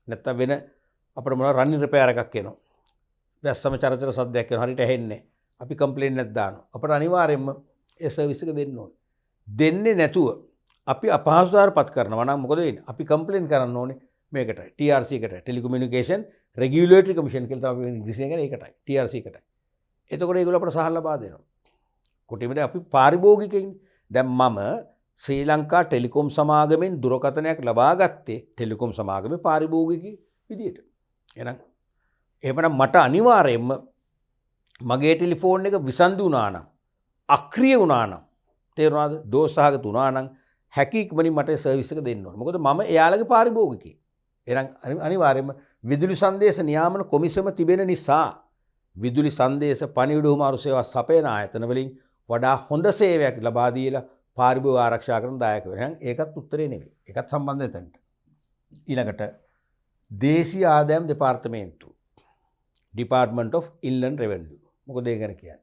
Speaker 1: නැත්තම් වෙන අපිට මොනවා රන්නින් රිපෙයාර් එකක් එනවා. වැස්සම චරචර සද්දයක් එනවා. හරියට ඇහෙන්නේ. අපි කම්ප්ලේන්ට් එකක් දානවා. අපිට අනිවාර්යයෙන්ම ඒ සර්විස් එක දෙන්න ඕනේ. දෙන්නේ නැතුව අපි අපහසුතාවයටපත් කරනවා නම් මොකද වෙන්නේ? අපි කම්ප්ලේන්ට් කරන්න ඕනේ මේකට. TRC එකට. ටෙලිකමියුනිකේෂන් රෙගියුලේටරි කමිෂන් කියලා තමයි ඉංග්‍රීසියෙන් කියන්නේ ඒකටයි. TRC එකට. එතකොට ඒගොල්ලෝ අපිට සහල් ලබා දෙනවා. කොටිමද අපි පාරිභෝගිකයින්. දැන් මම ශ්‍රී ලංකා ටෙලිකොම් සමාගමෙන් දුරකථනයක් ලබා ගත්තේ ටෙලිකොම් සමාගමේ පාරිභෝගිකී විදියට. එහෙමනම් මට අනිවාර්යයෙන්ම මගේ ටෙලිෆෝන් එක විසන්දි වුණා නම් අක්‍රිය වුණා නම් තේරුණාද? දෝෂසහගත වුණා නම් හැකි ඉක්මනින් මට සර්විස් එක දෙන්න ඕනේ. මොකද මම එයාලගේ පාරිභෝගිකයෙක්. එහෙනම් අනිවාර්යයෙන්ම විදුලි සංදේශ නියාමන කොමිසම තිබෙන නිසා විදුලි සංදේශ පණිවිඩ හුවමාරු සේවා සපයන ආයතන වලින් වඩා හොඳ සේවයක් ලබා දීලා පාරිභෝගික ආරක්ෂා කරන දායක වෙනවා. ඒකත් උත්තරේ නෙවෙයි. ඒකත් සම්බන්ධයි එතනට. ඊළඟට දේශීය ආදායම් දෙපාර්තමේන්තුව Department of Inland Revenue. මොකද ඒක ගැන කියන්නේ?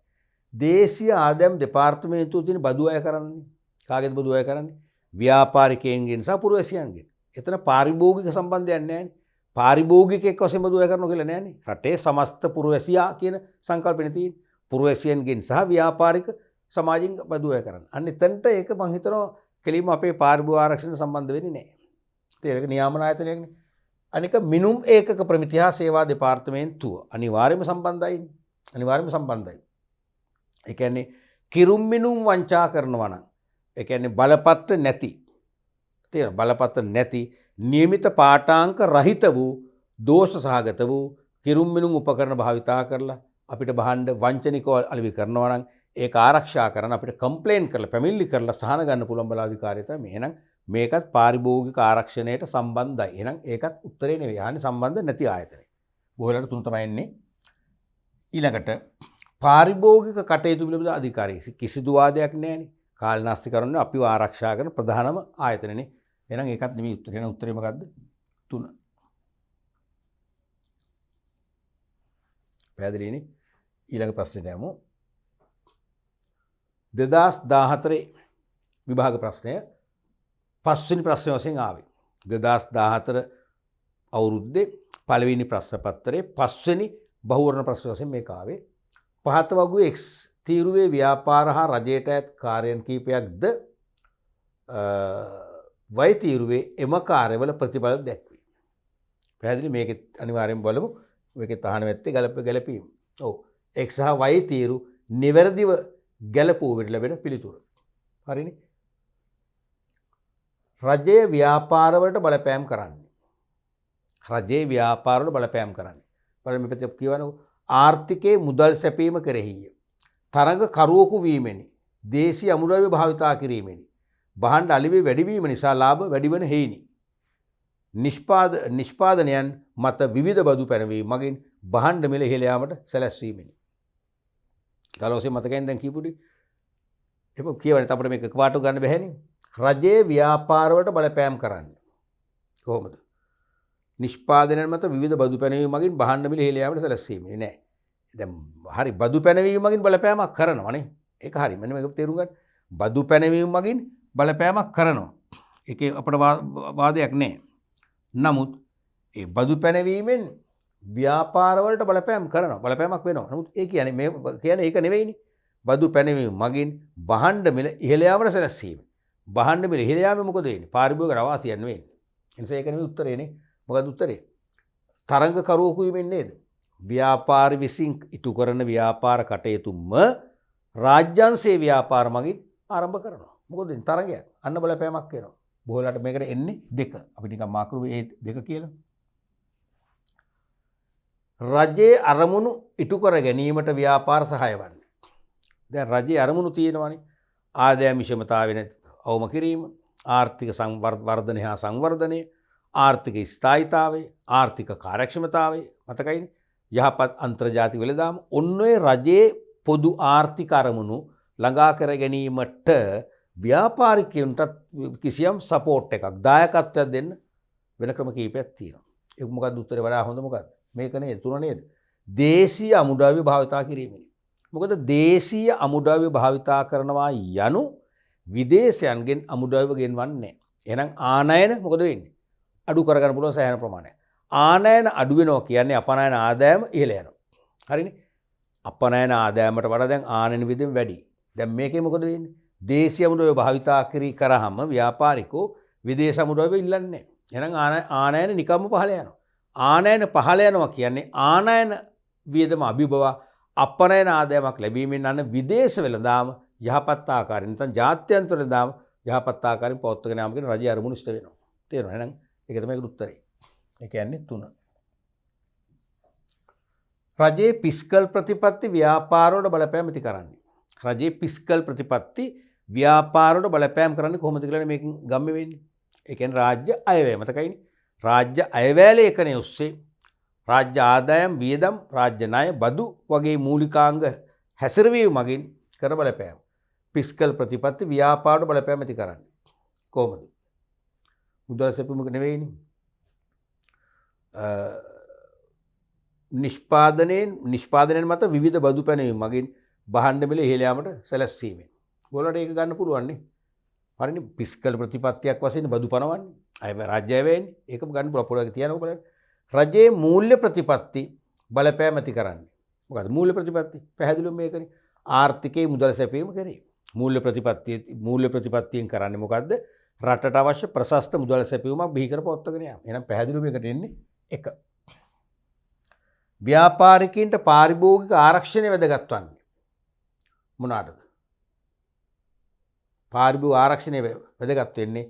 Speaker 1: දේශීය ආදායම් දෙපාර්තමේන්තුව තියෙන බදු අය කරන්නේ. කාගේද බදු අය කරන්නේ? ව්‍යාපාරිකයන්ගෙන් සහ පුරවැසියන්ගෙන්. එතන පාරිභෝගික සම්බන්ධයක් නැහැ. පාරිභෝගිකෙක් වශයෙන් බදු අය කරනවා කියලා නැහැ නේ. රටේ සමස්ත පුරවැසියා කියන සංකල්පනේ තියෙන්නේ. පුරවැසියන්ගෙන් සහ ව්‍යාපාරික සමාජයෙන් බදු අය කරන්න. අන්න එතනට ඒක මම හිතනවා කෙලින්ම අපේ පාරිභෝගික ආරක්ෂණ සම්බන්ධ වෙන්නේ නැහැ. ඒක නියාමන ආයතනයක්නේ. අනික මිනුම් ඒකක ප්‍රමිති හා සේවා දෙපාර්තමේන්තුව අනිවාර්යයෙන්ම සම්බන්ධයි. අනිවාර්යයෙන්ම සම්බන්ධයි. ඒ කියන්නේ කිරුම් මිනුම් වංචා කරනවා නම් ඒ කියන්නේ බලපත්‍ර නැති බලපත්‍ර නැති නියමිත පාඨාංක රහිත වූ දෝෂ සහගත වූ කිරුම් මිනුම් උපකරණ භාවිතා කරලා අපිට බහන්න වංචනිකව අලෙවි කරනවා නම් ඒක ආරක්ෂා කරන අපිට කම්ප්ලේන් කරලා පැමිණිලි කරලා සහන ගන්න පුළුවන් බලාධිකාරිය තමයි. එහෙනම් මේකත් පාරිභෝගික ආරක්ෂණයට සම්බන්ධයි. එහෙනම් ඒකත් උත්තරේ නෙවෙයි. යහනේ සම්බන්ධ නැති ආයතනය. බොහෝලට තුන තමයි එන්නේ. ඊළඟට පාරිභෝගික කටයුතු පිළිබඳ අධිකාරිය කිසිදු වාදයක් නැහැනේ. කාලනාස්ති කරන්නේ අපිව ආරක්ෂා කරන ප්‍රධානම ආයතනනේ. එහෙනම් ඒකත් නෙවෙයි උත්තරේ. එහෙනම් උත්තරේ මොකද්ද? 3. පැහැදිලිනේ? ඊළඟ ප්‍රශ්නෙට යමු. 2014 විභාග ප්‍රශ්නය 5 වෙනි ප්‍රශ්නය වශයෙන් ආවේ. 2014 අවුරුද්දේ පළවෙනි ප්‍රශ්න පත්‍රයේ 5 වෙනි බහුවර්ණ ප්‍රශ්න වශයෙන් මේක ආවේ. පහත වගුවේ X තීරුවේ ව්‍යාපාර හා රජයට ඇත් කාර්යයන් කීපයක්ද Y තීරුවේ එම කාර්යවල ප්‍රතිඵල දැක්වේ. පැහැදිලි? මේකෙත් අනිවාර්යෙන් බලමු. මේකේ තහන වැත්තේ ගැලපීම. ඔව්. X සහ Y තීරු නිවැරදිව ගැලපුවට ලැබෙන පිළිතුර. හරිනේ? රජයේ ව්‍යාපාරවලට බලපෑම් කරන්නේ. රජයේ ව්‍යාපාරවල බලපෑම් කරන්නේ. බලන්න මේ පැත්තේ කියවනකො ආර්ථිකයේ මුදල් සැපීම කෙරෙහිය. තරඟ කරුවෙකු වීමෙනි. දේශීය අමුද්‍රව්‍ය භාවිතා කිරීමෙනි. භාණ්ඩ අලිවි වැඩිවීම නිසා ලාභ වැඩිවන හේිනි. නිෂ්පාදනයන් මත විවිධ බදු පැනවීම මගින් භාණ්ඩ මිල ඉහළ යාමට සැලැස්වීමෙනි. ගලෝසේ මතකයෙන් දැන් කියපුඩි. ඒක කියවනේ අපිට මේක එකපාරට ගන්න බැහැනේ. රජයේ ව්‍යාපාරවලට බලපෑම් කරන්නේ. කොහොමද? නිෂ්පාදනයන් මත විවිධ බදු පැනවීම මගින් භාණ්ඩ මිල ඉහළ යාමට සැලැස්වීමෙනි නෑ. දැන් හරි බදු පැනවීම මගින් බලපෑමක් කරනවානේ. ඒක හරි. මෙන්න මේක තේරුම් ගන්න. බදු පැනවීම මගින් බලපෑමක් කරනවා. ඒකේ අපට වාදයක් නැහැ. නමුත් ඒ බදු පැනවීමෙන් ව්‍යාපාරවලට බලපෑම් කරනවා. බලපෑමක් වෙනවා. නමුත් ඒ කියන්නේ ඒක නෙවෙයිනේ. බදු පැනවීම මගින් භාණ්ඩ මිල ඉහළ යාමට සැලැස්වීම. භාණ්ඩ මිල ඉහළ යාමේ මොකද වෙන්නේ? පාරිභෝගික රවාසියක් නෙවෙයි. ඒ නිසා ඒක නෙවෙයි උත්තරේනේ. මොකද උත්තරේ? තරංග කරුවෙකු වීමෙන් නේද? ව්‍යාපාර විසින් ඉටු කරන ව්‍යාපාර කටයුතුම රාජ්‍යංශයේ ව්‍යාපාර මගින් ආරම්භ කරනවා. මොකද තරංගයක් අන්න බලපෑමක් වෙනවා. බොහෝලට මේකට එන්නේ දෙක. අපි නිකන් මාකෘ ඒ දෙක කියලා. රජයේ අරමුණු ඉටු කර ගැනීමට ව්‍යාපාර සහාය වන්නේ. දැන් රජයේ අරමුණු තියෙනවානේ. ආදායම් විෂමතාවය අවම කිරීම, ආර්ථික වර්ධනය හා සංවර්ධනය, ආර්ථික ස්ථායීතාවය, ආර්ථික කාර්යක්ෂමතාවය මතකයිනේ. යහපත් අන්තර්ජාතික වෙළඳාම ඔන්න ඔය රජයේ පොදු ආර්ථික අරමුණු ළඟා කර ගැනීමට ව්‍යාපාරිකයන්ට කිසියම් සපෝට් එකක් දායකත්වයක් දෙන්න වෙන ක්‍රම කීපයක් තියෙනවා. ඒක මොකක්ද උත්තරේ වඩා හොඳ මොකක්ද? මේක නේද තුන නේද? දේශීය අමුද්‍රව්‍ය භාවිතා කිරීමෙන්. මොකද දේශීය අමුද්‍රව්‍ය භාවිතා කරනවා යනු විදේශයන්ගෙන් අමුද්‍රව්‍ය ගෙන්වන්නේ නැහැ. එහෙනම් ආනයන මොකද වෙන්නේ? අඩු කරගන්න පුළුවන් සෑහෙන ප්‍රමාණයක්. ආනයන අඩු වෙනවා කියන්නේ අපනයන ආදායම ඉහළ යනවා. හරිනේ? අපනයන ආදායමට වඩා දැන් ආනයන විදිහම වැඩි. දැන් මේකේ මොකද වෙන්නේ? දේශීය අමුද්‍රව්‍ය භාවිතා කරාම ව්‍යාපාරිකෝ විදේශ අමුද්‍රව්‍ය ඉල්ලන්නේ නැහැ. එහෙනම් ආනයන නිකම්ම පහළ යනවා. ආනයන පහළ යනවා කියන්නේ ආනයන වියදම අභිබව අපනයන ආදායමක් ලැබීමෙන් අන්න විදේශ වෙළඳාම යහපත් ආකාරයෙන් නැත්නම් ජාත්‍යන්තර වෙළඳාම යහපත් ආකාරයෙන් පවත්වාගෙන යාම කියන රජයේ අරමුණු ඉෂ්ට වෙනවා. තේරෙනවද? එහෙනම් ඒක තමයි ඒකට උත්තරේ. ඒ කියන්නේ 3. රජයේ ෆිස්කල් ප්‍රතිපත්ති ව්‍යාපාරවලට බලපෑම් ඇති කරන්නේ. රජයේ ෆිස්කල් ප්‍රතිපත්ති ව්‍යාපාරවලට බලපෑම් කරන්නේ කොහොමද කියලා මේකෙන් ගම්ම වෙන්නේ. ඒ කියන්නේ රාජ්‍ය අයවැය මතකයිනේ. රාජ්‍ය අයවැය ලේඛනයේ ඔස්සේ රාජ්‍ය ආදායම් වියදම් රාජ්‍ය ණය බදු වගේ මූලිකාංග හැසිරවීම මගින් කර බලපෑම. ෆිස්කල් ප්‍රතිපත්ති ව්‍යාපාරවලට බලපෑම් ඇති කරන්නේ. කොහොමද? මුදල් සැපයීමක නෙවෙයිනේ. නිෂ්පාදනයෙන් මත විවිධ බදු පැනවීම මගින් භාණ්ඩ මිල ඉහළ යාමට සැලැස්වීමෙන්. ඔයාලට ඒක ගන්න පුළුවන් නේ. හරිනේ ෆිස්කල් ප්‍රතිපත්තියක් වශයෙන් බදු පනවන්නේ. අය රාජ්‍ය අයවැයනේ. ඒකම ගන්න පුළුවන් පොළොවේ තියනකො බලන්න. රජයේ මූල්‍ය ප්‍රතිපත්ති බලපෑම ඇති කරන්නේ. මොකද මූල්‍ය ප්‍රතිපත්ති? පැහැදිලිවම මේකනේ. ආර්ථිකයේ මුදල් සැපයීම කරේ. මූල්‍ය ප්‍රතිපත්තියෙන් කරන්නේ මොකද්ද? රටට අවශ්‍ය ප්‍රශස්ත මුදල් සැපයීමක් බිහි කර පවත්වාගෙන යාම. එහෙනම් පැහැදිලිව මේකට එන්නේ 1. ව්‍යාපාරිකයින්ට පාරිභෝගික ආරක්ෂණය වැදගත් වන්නේ මොනවාටද? පාරිභෝගික ආරක්ෂණය වැදගත් වෙන්නේ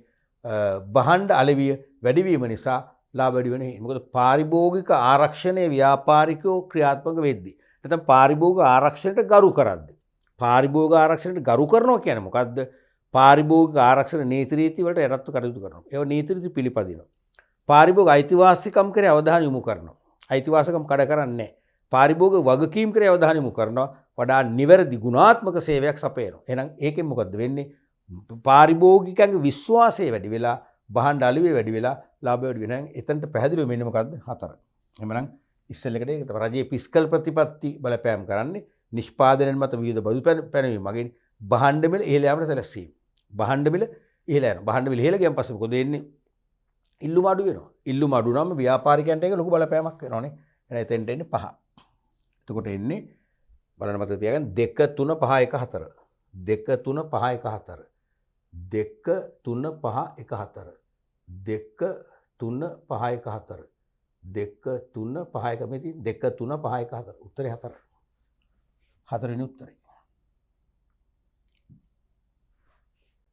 Speaker 1: භාණ්ඩ අලෙවිය වැඩිවීම නිසා ලාභ වැඩි වෙන හේතුව. මොකද පාරිභෝගික ආරක්ෂණය ව්‍යාපාරිකයෝ ක්‍රියාත්මක වෙද්දී නැත්නම් පාරිභෝගික ආරක්ෂණයට ගරු කරද්දී. පාරිභෝගික ආරක්ෂණයට ගරු කරනවා කියන්නේ මොකද්ද? පාරිභෝගික ආරක්ෂණ නීති රීති වලට යටත්ව කටයුතු කරනවා. ඒවා නීති රීති පිළිපදිනවා. පාරිභෝගික අයිතිවාසිකම් කරේ අවධානය යොමු කරනවා. අයිතිවාසිකම් කඩ කරන්නේ නැහැ. පාරිභෝගික වගකීම් කරේ අවධානය යොමු කරනවා. වඩා නිවැරදි ගුණාත්මක සේවයක් සපයනවා. එහෙනම් ඒකෙන් මොකද්ද වෙන්නේ? පාරිභෝගිකයන්ගේ විශ්වාසය වැඩි වෙලා භාණ්ඩ අලෙවිය වැඩි වෙලා ලාභ වැඩි වෙනවා. එතනට පැහැදිලිව මෙන්න මොකද්ද? 4. එහෙනම් ඉස්සෙල්ලකට ඒක තමයි රජයේ ෆිස්කල් ප්‍රතිපත්ති බලපෑම් කරන්නේ නිෂ්පාදනයෙන් මත විවිධ බදු පැනවීම මගින් භාණ්ඩ මිල ඉහළ යාමට සැලැස්වීම. භාණ්ඩ මිල ඉහළ යනවා. භාණ්ඩ මිල ඉහළ ගියන් පස්සේ මොකද වෙන්නේ? ඉල්ලුම අඩු වෙනවා. ඉල්ලුම අඩු වුනම ව්‍යාපාරිකයන්ට ඒක ලොකු බලපෑමක් වෙනවනේ. එහෙනම් එතෙන්ට එන්නේ 5. එතකොට එන්නේ බලන්න මතක තියාගන්න 2 3 5 1 4. 2 3 5 1 4. 2 3 5 1 4. 2 3 5 1 4. 2 3 5 1 මෙති 2 3 5 1 4. උත්තරේ 4. 4 වෙනි උත්තරේ.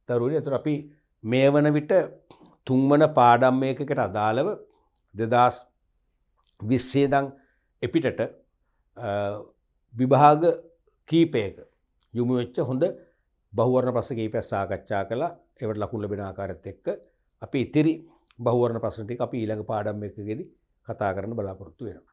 Speaker 1: තරුණි අතර අපි මේ වන විට 3 වන පාඩම් මේකකට අදාළව 2020 ඉඳන් එපිටට විභාග කීපයක යොමු වෙච්ච හොඳ බහුවර්ණ ප්‍රශ්න කීපයක් සාකච්ඡා කළා. ඒවට ලකුණු ලැබෙන ආකාරයත් එක්ක අපි ඉතිරි බහුවර්ණ ප්‍රශ්න ටික අපි ඊළඟ පාඩම් එකකදී කතා කරන්න බලාපොරොත්තු වෙනවා.